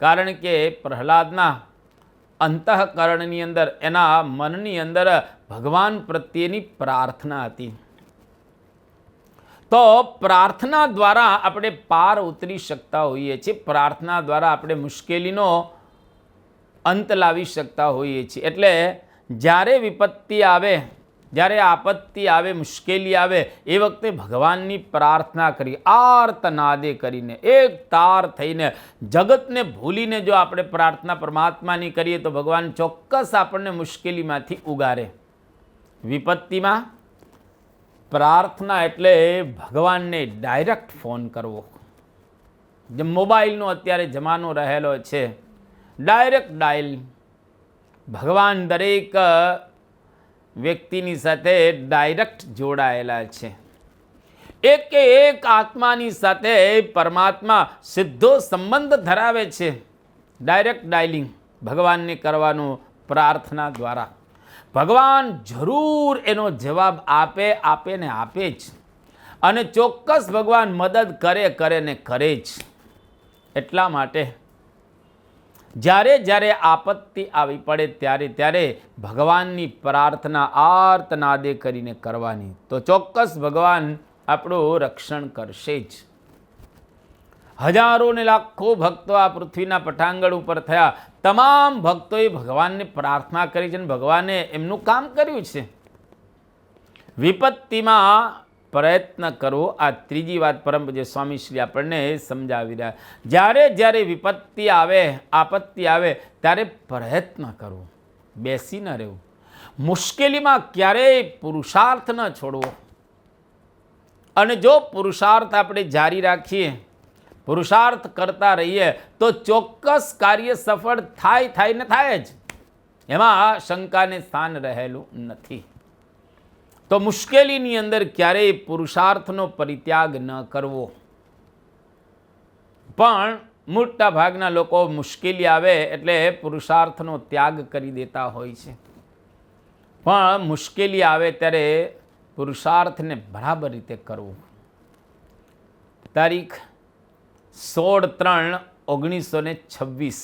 કારણ કે પ્રહલાદના અંતઃકરણની અંદર, એના મનની અંદર ભગવાન પ્રત્યેની પ્રાર્થના હતી. તો પ્રાર્થના દ્વારા આપણે પાર ઉતરી શકતા હોઈએ છીએ, પ્રાર્થના દ્વારા આપણે મુશ્કેલીનો અંત લાવી શકતા હોઈએ છીએ. એટલે જ્યારે વિપત્તિ આવે, જ્યારે આપત્તિ આવે, મુશ્કેલી આવે, એ વખતે ભગવાનની પ્રાર્થના કરી, આર્તનાદે કરીને, એક તાર થઈને, જગતને ભૂલીને જો આપણે પ્રાર્થના પરમાત્માની કરીએ તો ભગવાન ચોક્કસ આપણને મુશ્કેલીમાંથી ઉગારે. વિપત્તિમાં પ્રાર્થના એટલે ભગવાનને ડાયરેક્ટ ફોન કરવો. જે મોબાઈલનો અત્યારે જમાનો રહેલો છે, ડાયરેક્ટ ડાયલ. ભગવાન દરેક વ્યક્તિની સાથે ડાયરેક્ટ જોડાયેલા છે. એક આત્માની સાથે પરમાત્મા સીધો સંબંધ ધરાવે છે. ડાયરેક્ટ ડાયલિંગ ભગવાનને કરવાનું પ્રાર્થના દ્વારા. ભગવાન જરૂર એનો જવાબ આપે ને આપે જ, અને ચોક્કસ ભગવાન મદદ કરે ને કરે જ. એટલા માટે જ્યારે આપત્તિ આવી પડે ત્યારે ભગવાનની પ્રાર્થના આર્તનાદે કરીને કરવાની, તો ચોક્કસ ભગવાન આપણું રક્ષણ કરશે જ. હજારો ને લાખો ભક્તો આ પૃથ્વીના પટાંગણ ઉપર થયા. તમામ ભક્તોએ ભગવાનને પ્રાર્થના કરી છે અને ભગવાને એમનું કામ કર્યું છે. વિપત્તિમાં પ્રયત્ન કરવો, આ ત્રીજી વાત પરમ પૂજ્ય સ્વામીશ્રી આપણને સમજાવી રહ્યા. જ્યારે વિપત્તિ આવે, આપત્તિ આવે, ત્યારે પ્રયત્ન કરવો, બેસી ન રહેવું. મુશ્કેલીમાં ક્યારેય પુરુષાર્થ ન છોડવો. અને જો પુરુષાર્થ આપણે જારી રાખીએ, પુરુષાર્થ કરતા રહીએ, તો ચોક્કસ કાર્ય સફળ થાય ને થાય જ. એમાં શંકાને સ્થાન રહેલું નથી. તો મુશ્કેલીની અંદર ક્યારેય પુરુષાર્થનો પરિત્યાગ ન કરવો. પણ મોટા ભાગના લોકો મુશ્કેલી આવે એટલે પુરુષાર્થનો ત્યાગ કરી દેતા હોય છે. પણ મુશ્કેલી આવે ત્યારે પુરુષાર્થને બરાબર રીતે કરવું. તારીખ 16/3/1926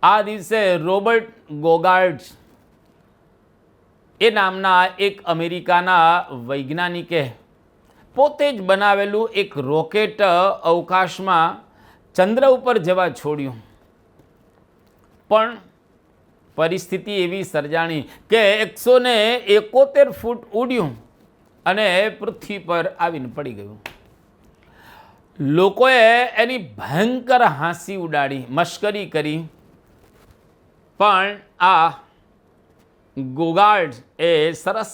આ દિવસે રોબર્ટ ગોગાર્ડ એ નામના એક અમેરિકાના વૈજ્ઞાનિકે પોતે જ બનાવેલું એક રોકેટ અવકાશમાં ચંદ્ર ઉપર જવા છોડ્યું. પણ પરિસ્થિતિ એવી સર્જાણી કે 171 ફૂટ ઉડ્યું અને પૃથ્વી પર આવીને પડી ગયું. લોકોએ એની ભયંકર હાંસી ઉડાડી, મશ્કરી કરી. પણ આ ગોગાર્ડ એ સરસ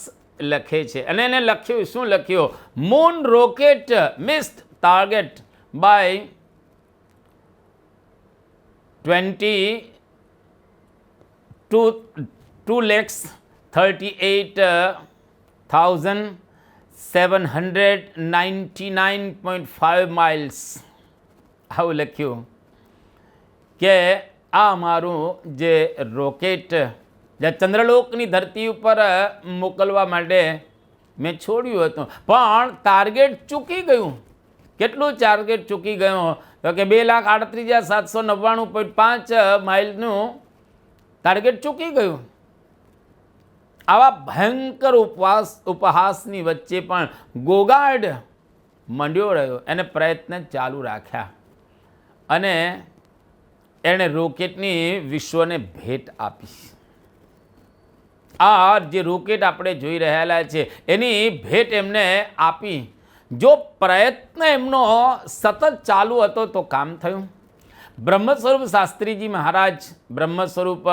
લખે છે, અને એને લખ્યું, શું લખ્યું? Moon rocket missed target by 2,38,799.5 miles. આવું લખ્યું કે આ મારું જે રોકેટ જે ચંદ્રલોકની ધરતી ઉપર મોકલવા માટે મેં છોડ્યું હતું, પણ ટાર્ગેટ ચૂકી ગયું. કેટલું ટાર્ગેટ ચૂકી ગયું? તો કે 2,38,799.5 માઇલનું ટાર્ગેટ ચૂકી ગયું. આવા ભયંકર ઉપહાસની વચ્ચે પણ ગોગાર્ડ મંડ્યો રહ્યો. એને પ્રયત્ન ચાલુ રાખ્યા અને એણે રોકેટની વિશ્વને ભેટ આપી. આ જે રોકેટ આપણે જોઈ રહેલા છે એની ભેટ એમને આપી. જો પ્રયત્ન એમનો સતત ચાલુ હતો તો કામ થયું. બ્રહ્મ સ્વરૂપ શાસ્ત્રીજી મહારાજ, બ્રહ્મ સ્વરૂપ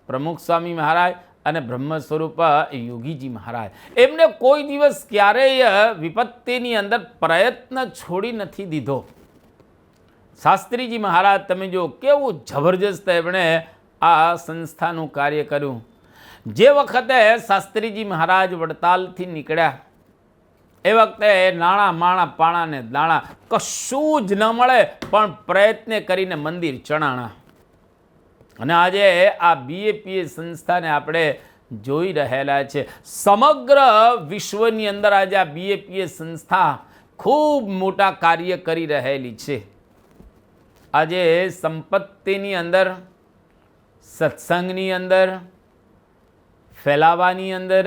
પ્રમુખ સ્વામી મહારાજ અને બ્રહ્મ સ્વરૂપ યોગીજી મહારાજ, એમને કોઈ દિવસ ક્યારેય વિપત્તિની અંદર પ્રયત્ન છોડી નથી દીધો. શાસ્ત્રીજી મહારાજ તમે જો કેવું જબરજસ્ત એમણે આ સંસ્થાનું કાર્ય કર્યું. જે વખતે શાસ્ત્રીજી મહારાજ વડતાલથી નીકળ્યા એ વખતે નાણાં માણા પાણાને દાણા કશું જ ન મળે, પણ પ્રયત્ન કરીને મંદિર ચણાણા. અને આજે આ BAPA સંસ્થાને આપણે જોઈ રહેલા છે. સમગ્ર વિશ્વની અંદર આજે આ BAPA સંસ્થા ખૂબ મોટા કાર્ય કરી રહેલી છે. આજે સંપત્તિની અંદર, સત્સંગની અંદર, ફેલાવાની અંદર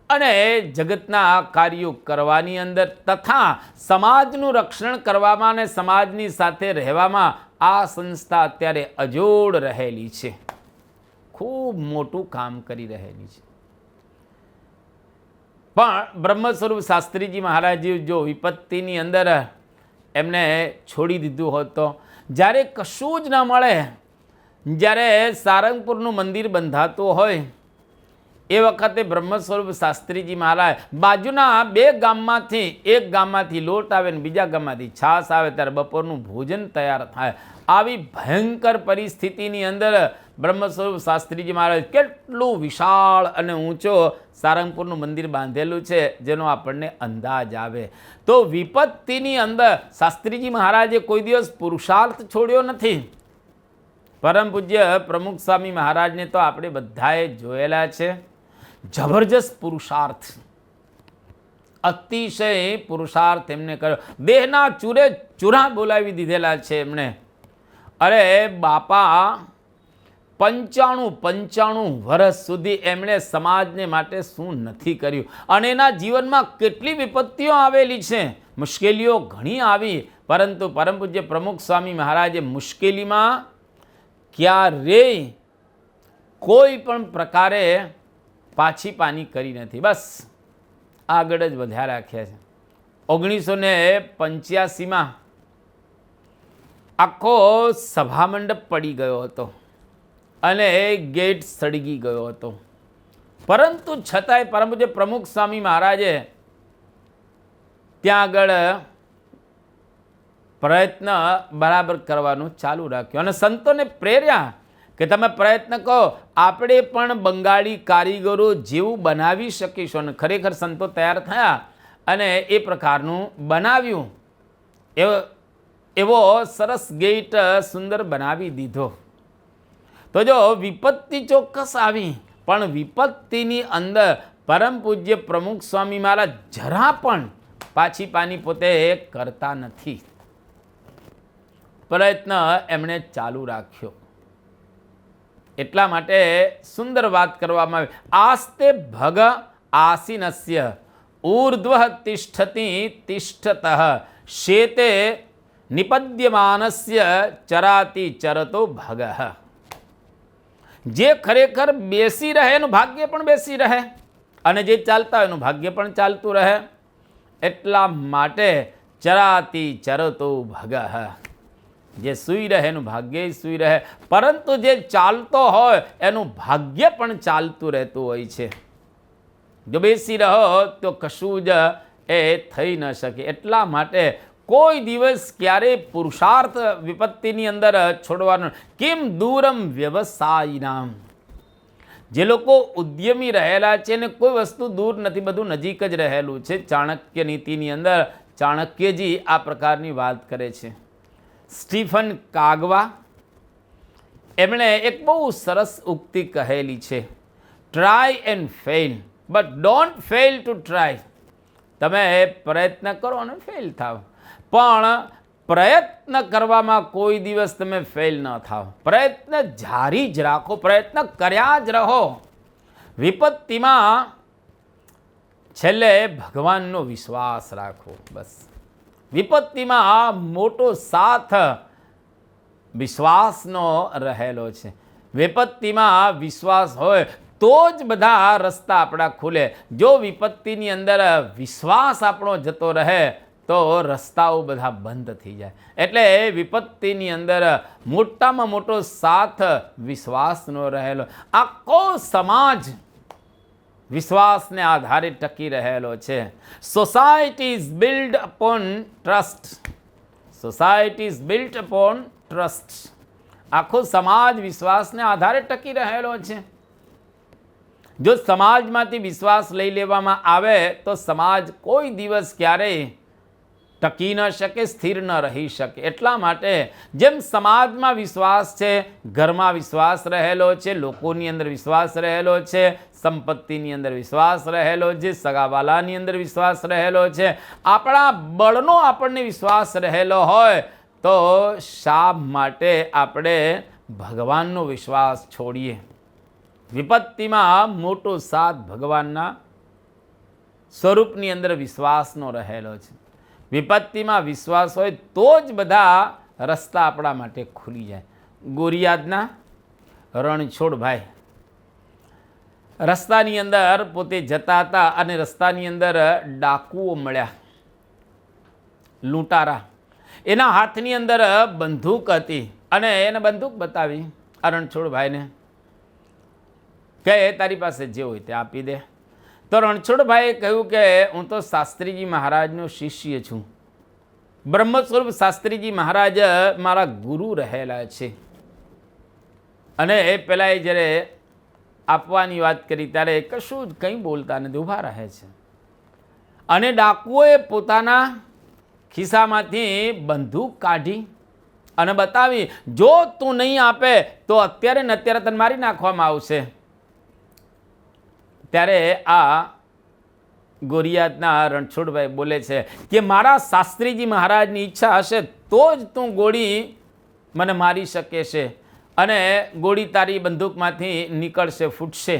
અને જગતના કાર્યો કરવાની અંદર તથા સમાજનું રક્ષણ કરવામાં અને સમાજની સાથે રહેવામાં આ સંસ્થા અત્યારે અજોડ રહેલી છે. ખૂબ મોટું કામ કરી રહેલી છે. પણ બ્રહ્મ સ્વરૂપ શાસ્ત્રીજી મહારાજ જો વિપત્તિની અંદર એમને છોડી દીધું હોત તો, જ્યારે કશું જ ન મળે, જ્યારે સારંગપુરનું મંદિર બંધાતું હોય એ વખતે બ્રહ્મ સ્વરૂપ શાસ્ત્રીજી મહારાજ બાજુના 2 ગામમાંથી, એક ગામમાંથી લોટ આવે ને બીજા ગામમાંથી છાશ આવે ત્યારે બપોરનું ભોજન તૈયાર થાય. આવી ભયંકર પરિસ્થિતિની અંદર બ્રહ્મ સ્વરૂપ શાસ્ત્રીજી મહારાજ કેટલું વિશાળ અને ઊંચો સારંગપુરનું મંદિર બાંધેલું છે, જેનો આપણને અંદાજ આવે. તો વિપત્તિની અંદર શાસ્ત્રીજી મહારાજે કોઈ દિવસ પુરુષાર્થ છોડ્યો નથી. પરમ પૂજ્ય પ્રમુખ સ્વામી મહારાજને તો આપણે બધાએ જોયેલા છે. જબરજસ્ત પુરુષાર્થ, અતિશય પુરુષાર્થ એમને કર્યો. દેહના ચૂરે ચૂરા બોલાવી દીધેલા છે એમણે. અરે બાપા 95 વર્ષ સુધી એમણે સમાજને માટે શું નથી કર્યું, અને એના જીવનમાં કેટલી વિપત્તિઓ આવેલી છે, મુશ્કેલીઓ ઘણી આવી, પરંતુ પરમ પૂજ્ય પ્રમુખ સ્વામી મહારાજે મુશ્કેલીમાં ક્યારેય કોઈ પણ પ્રકારે પાછી પાની કરી નથી. બસ આગળ જ વધ્યા રાખ્યા છે. 1985માં આખો સભામંડપ પડી ગયો હતો અને ગેટ સળગી ગયો હતો, પરંતુ છતાંય પરમ પૂજ્ય પ્રમુખ સ્વામી મહારાજે ત્યાં આગળ પ્રયત્ન બરાબર કરવાનું ચાલુ રાખ્યું અને સંતોને પ્રેર્યા કે તમે પ્રયત્ન કરો, આપણે પણ બંગાળી કારીગરો જેવું બનાવી શકીશું. અને ખરેખર સંતો તૈયાર થયા અને એ પ્રકારનું બનાવ્યું. એવો સરસ ગેટ સુંદર બનાવી દીધો. તો જો વિપત્તિ ચોક્કસ આવી, પણ વિપત્તિની અંદર પરમ પૂજ્ય પ્રમુખ સ્વામી મહારાજ જરા પણ પાછી પાની પોતે કરતા નથી. પ્રયત્ન એમણે ચાલુ રાખ્યો. એટલા માટે સુંદર વાત કરવામાં આવી. આસ્તે ભગ આસીનસ્ય ઊર્ધ્વ તિષ્ઠતિ તિષ્ઠતઃ શેતે નિપદ્યમાનસ્ય ચરાતિ ચરતો ભગઃ. જે ખરેખર બેસી રહે એનું ભાગ્ય પણ બેસી રહે, અને જે ચાલતા હોય એનું ભાગ્ય પણ ચાલતું રહે. એટલા માટે ચરાતિ ચરતો ભગઃ. જે સૂઈ રહે એનું ભાગ્ય સૂઈ રહે, પરંતુ જે ચાલતો હોય એનું ભાગ્ય પણ ચાલતું રહેતું હોય છે. જો બેસી રહો તો કશું જ એ થઈ ન શકે. એટલા માટે કોઈ દિવસ ક્યારેય પુરુષાર્થ વિપત્તિની અંદર છોડવાનો. કેમ દૂરમ વ્યવસાયિનામ. જે લોકો ઉદ્યમી રહેલા છે ને કોઈ વસ્તુ દૂર નથી, બધું નજીક જ રહેલું છે. ચાણક્ય નીતિની અંદર ચાણક્યજી આ પ્રકારની વાત કરે છે. સ્ટીફન કાગવા એમણે એક બહુ સરસ ઉક્તિ કહેલી છે, try and fail but don't fail to try. તમે પ્રયત્ન કરો અને ફેલ થાવ, પણ પ્રયત્ન કરવામાં કોઈ દિવસ તમે ફેલ ન થાવ. પ્રયત્ન જારી જ રાખો, પ્રયત્ન કર્યા જ રહો. વિપત્તિમાં છેલ્લે ભગવાનનો વિશ્વાસ રાખો. બસ વિપત્તિમાં મોટો સાથ વિશ્વાસનો રહેલો છે. વિપત્તિમાં વિશ્વાસ હોય તો જ બધા રસ્તા આપણા ખુલે. જો વિપત્તિની અંદર વિશ્વાસ આપણો જતો રહે તો રસ્તાઓ બધા બંધ થઈ જાય. એટલે વિપત્તિની અંદર મોટામાં મોટો સાથ વિશ્વાસનો રહેલો. આખો સમાજ વિશ્વાસને આધારે ટકી રહેલો છે. Society is build upon trust. Society is built upon trust. આખો સમાજ વિશ્વાસને આધારે ટકી રહેલો છે. જો સમાજમાંથી વિશ્વાસ લઈ લેવામાં આવે તો સમાજ કોઈ દિવસ ક્યારેય ટકી ન શકે, સ્થિર ન રહી શકે. એટલા માટે જેમ સમાજમાં વિશ્વાસ છે, ઘરમાં વિશ્વાસ રહેલો છે, લોકોની અંદર વિશ્વાસ રહેલો છે, સંપત્તિની અંદર વિશ્વાસ રહેલો છે, સગાવાલાની અંદર વિશ્વાસ રહેલો છે, આપણા બળનો આપણને વિશ્વાસ રહેલો હોય, તો શા માટે આપણે ભગવાનનો વિશ્વાસ છોડીએ? વિપત્તિમાં મોટો સાથ ભગવાનના સ્વરૂપની અંદર વિશ્વાસનો રહેલો છે. વિપત્તિમાં વિશ્વાસ હોય તો જ બધા રસ્તા આપણા માટે ખુલી જાય. ગોરિયાદના રણછોડભાઈ રસ્તાની અંદર પોતે જતા હતા અને રસ્તાની અંદર ડાકુઓ મળ્યા, લૂંટારા. એના હાથની અંદર બંદૂક હતી અને એને બંદૂક બતાવી આ રણછોડભાઈને કે તારી પાસે જે હોય તે આપી દે. તો રણછોડભાઈએ કહ્યું કે હું તો શાસ્ત્રીજી મહારાજનો શિષ્ય છું, બ્રહ્મ સ્વરૂપ શાસ્ત્રીજી મહારાજ મારા ગુરુ રહેલા છે. અને એ પહેલાં એ જ્યારે આપવાની વાત કરી ત્યારે કશું જ કંઈ બોલતા નથી, ઊભા રહે છે. અને ડાકુઓએ પોતાના ખિસ્સામાંથી બંદૂક કાઢી અને બતાવી, જો તું નહીં આપે તો અત્યારે ને અત્યારે તને મારી નાખવામાં આવશે. ત્યારે આ ગોરિયાદના રણછોડભાઈ બોલે છે કે મારા શાસ્ત્રીજી મહારાજની ઈચ્છા હશે તો જ તું ગોળી મને મારી શકે છે અને ગોળી તારી બંદૂકમાંથી નીકળશે, ફૂટશે.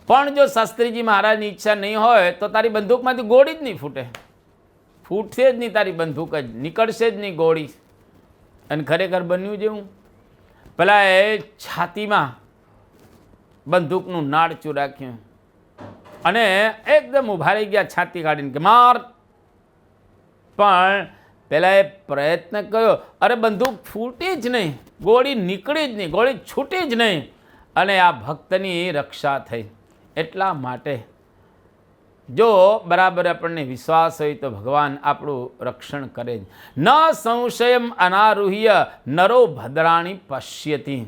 પણ જો શાસ્ત્રીજી મહારાજની ઈચ્છા નહીં હોય તો તારી બંદૂકમાંથી ગોળી જ નહીં ફૂટે, ફૂટશે જ નહીં તારી બંદૂક, જ નીકળશે જ નહીં ગોળી. અને ખરેખર બન્યું જેવું. પેલા એ છાતીમાં બંદૂકનું નાળચું રાખ્યું અને એકદમ ઊભા રહી ગયા, છાતી કાઢીને કે માર. પણ પેલા એ પ્રયત્ન કર્યો, અરે બંદૂક ફૂટી જ નહીં, ગોળી નીકળી જ નહીં, ગોળી છૂટી જ નહીં. અને આ ભક્તની રક્ષા થઈ. એટલા માટે જો બરાબર આપણને વિશ્વાસ હોય તો ભગવાન આપણું રક્ષણ કરે જ. ન સંશયમ અનારુહ્ય નરો ભદ્રાણી પશ્યતિ.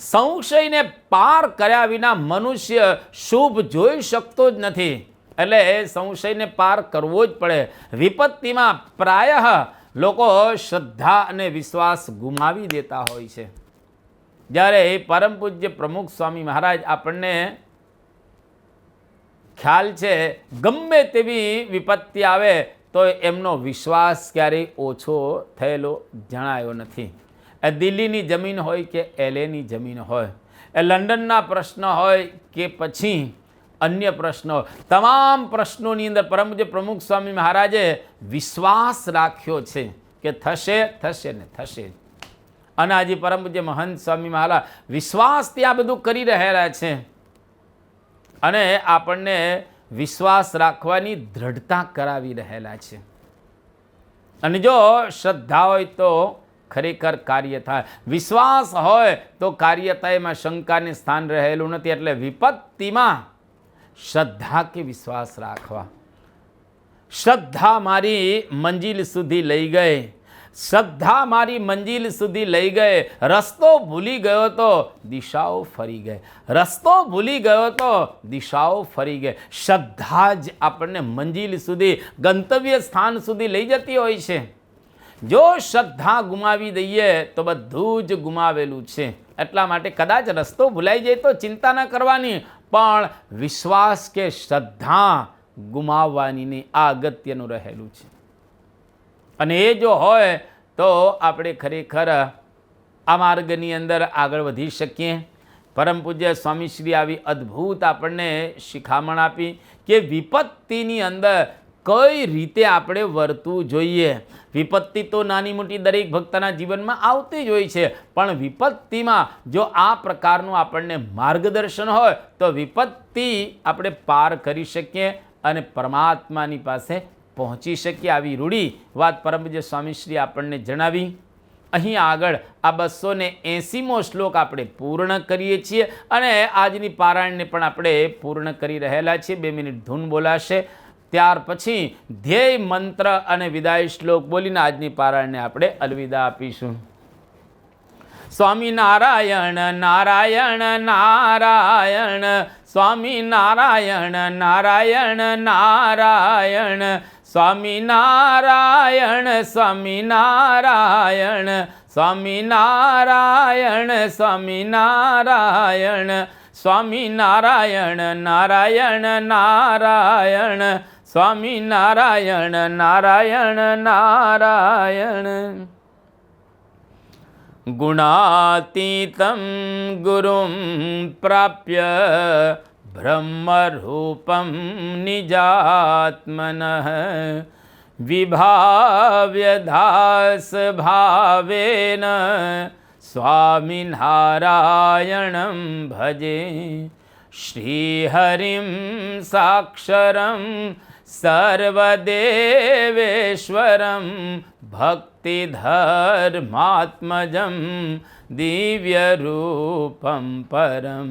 સંશયને પાર કર્યા વિના મનુષ્ય શુભ જોઈ શકતો જ નથી. એટલે એ સંશયને પાર કરવો જ પડે. વિપત્તિમાં પ્રાયઃ લોકો શ્રદ્ધા અને વિશ્વાસ ગુમાવી દેતા હોય છે. જ્યારે પરમ પૂજ્ય પ્રમુખ સ્વામી મહારાજ આપણને ખ્યાલ છે ગમે તેવી વિપત્તિ આવે તો એમનો વિશ્વાસ ક્યારેય ઓછો થયેલો જણાયો નથી. એ દિલ્હીની જમીન હોય કે એલએની જમીન હોય, એ લંડનના પ્રશ્ન હોય કે પછી અન્ય પ્રશ્નો, તમામ પ્રશ્નોની અંદર પરમ પૂજ્ય પ્રમુખ સ્વામી મહારાજે વિશ્વાસ રાખ્યો છે કે થશે, થશે ને થશે. અને આજે પરમ પૂજ્ય મહંત સ્વામી મહારાજ વિશ્વાસથી આ બધું કરી રહેલા છે અને આપણને વિશ્વાસ રાખવાની દ્રઢતા કરાવી રહેલા છે. અને જો શ્રદ્ધા હોય તો ખરેખર કાર્ય થાય, વિશ્વાસ હોય તો કાર્ય થાય. એમાં શંકાને સ્થાન રહેલું નથી. એટલે વિપત્તિમાં શ્રદ્ધા કે વિશ્વાસ રાખવા. શ્રદ્ધા મારી મંજિલ સુધી લઈ ગઈ, શ્રદ્ધા મારી મંજિલ સુધી લઈ ગઈ. રસ્તો ભૂલી ગયો તો દિશાઓ ફરી ગઈ, રસ્તો ભૂલી ગયો તો દિશાઓ ફરી ગઈ. શ્રદ્ધા જ આપણને મંજિલ સુધી, ગંતવ્ય સ્થાન સુધી લઈ જતી હોય છે. જો શ્રદ્ધા ગુમાવી દઈએ તો બધું જ ગુમાવેલું છે. એટલા માટે કદાચ રસ્તો ભૂલાઈ જાય તો ચિંતા ન કરવાની, પણ વિશ્વાસ કે શ્રદ્ધા ગુમાવવાની નહીં, આ અગત્યનું રહેલું છે. અને એ જો હોય તો આપણે ખરેખર આ માર્ગની અંદર આગળ વધી શકીએ. પરમ પૂજ્ય સ્વામીશ્રી આવી અદ્ભુત આપણને શિખામણ આપી કે વિપત્તિની અંદર કઈ રીતે આપણે વર્તવું જોઈએ. વિપત્તિ તો નાની મોટી દરેક ભક્તના જીવનમાં આવતી જ હોય છે, પણ વિપત્તિમાં જો આ પ્રકારનું આપણને માર્ગદર્શન હોય તો વિપત્તિ આપણે પાર કરી શકીએ અને પરમાત્માની પાસે પહોંચી શકીએ. આવી રૂઢી વાત પરમ પૂજ્ય સ્વામીશ્રી આપણને જણાવી. અહીં આગળ આ 280મો શ્લોક આપણે પૂર્ણ કરીએ છીએ અને આજની પારાયણને પણ આપણે પૂર્ણ કરી રહેલા છીએ. 2 મિનિટ ધૂન બોલાશે, ત્યાર પછી ધ્યેય મંત્ર અને વિદાય શ્લોક બોલીને આજની પારાયણને આપણે અલવિદા આપીશું. સ્વામી નારાયણ નારાયણ નારાયણ, સ્વામી નારાયણ નારાયણ નારાયણ, સ્વામિનારાયણ સ્વામિનારાયણ સ્વામિનારાયણ સ્વામિનારાયણ સ્વામિનારાયણ નારાયણ નારાયણ સ્વામિનારાયણ નારાયણ નારાયણ. ગુણાતીતં ગુરું પ્રાપ્ય બ્રહ્મરૂપં નિજાત્મનઃ વિભાવ્ય દાસભાવેન સ્વામિનારાયણં ભજે. શ્રીહરિં સાક્ષરં સર્વદેવેશ્વરં ભક્તિધર્માત્મજં દિવ્યરૂપં પરમ.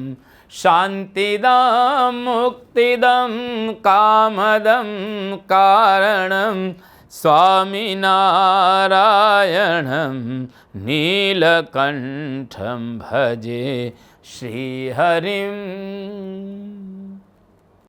શાંતિદં મુક્તિદં કામદં કારણં સ્વામિનારાયણં નીલકંઠં ભજે શ્રીહરિં.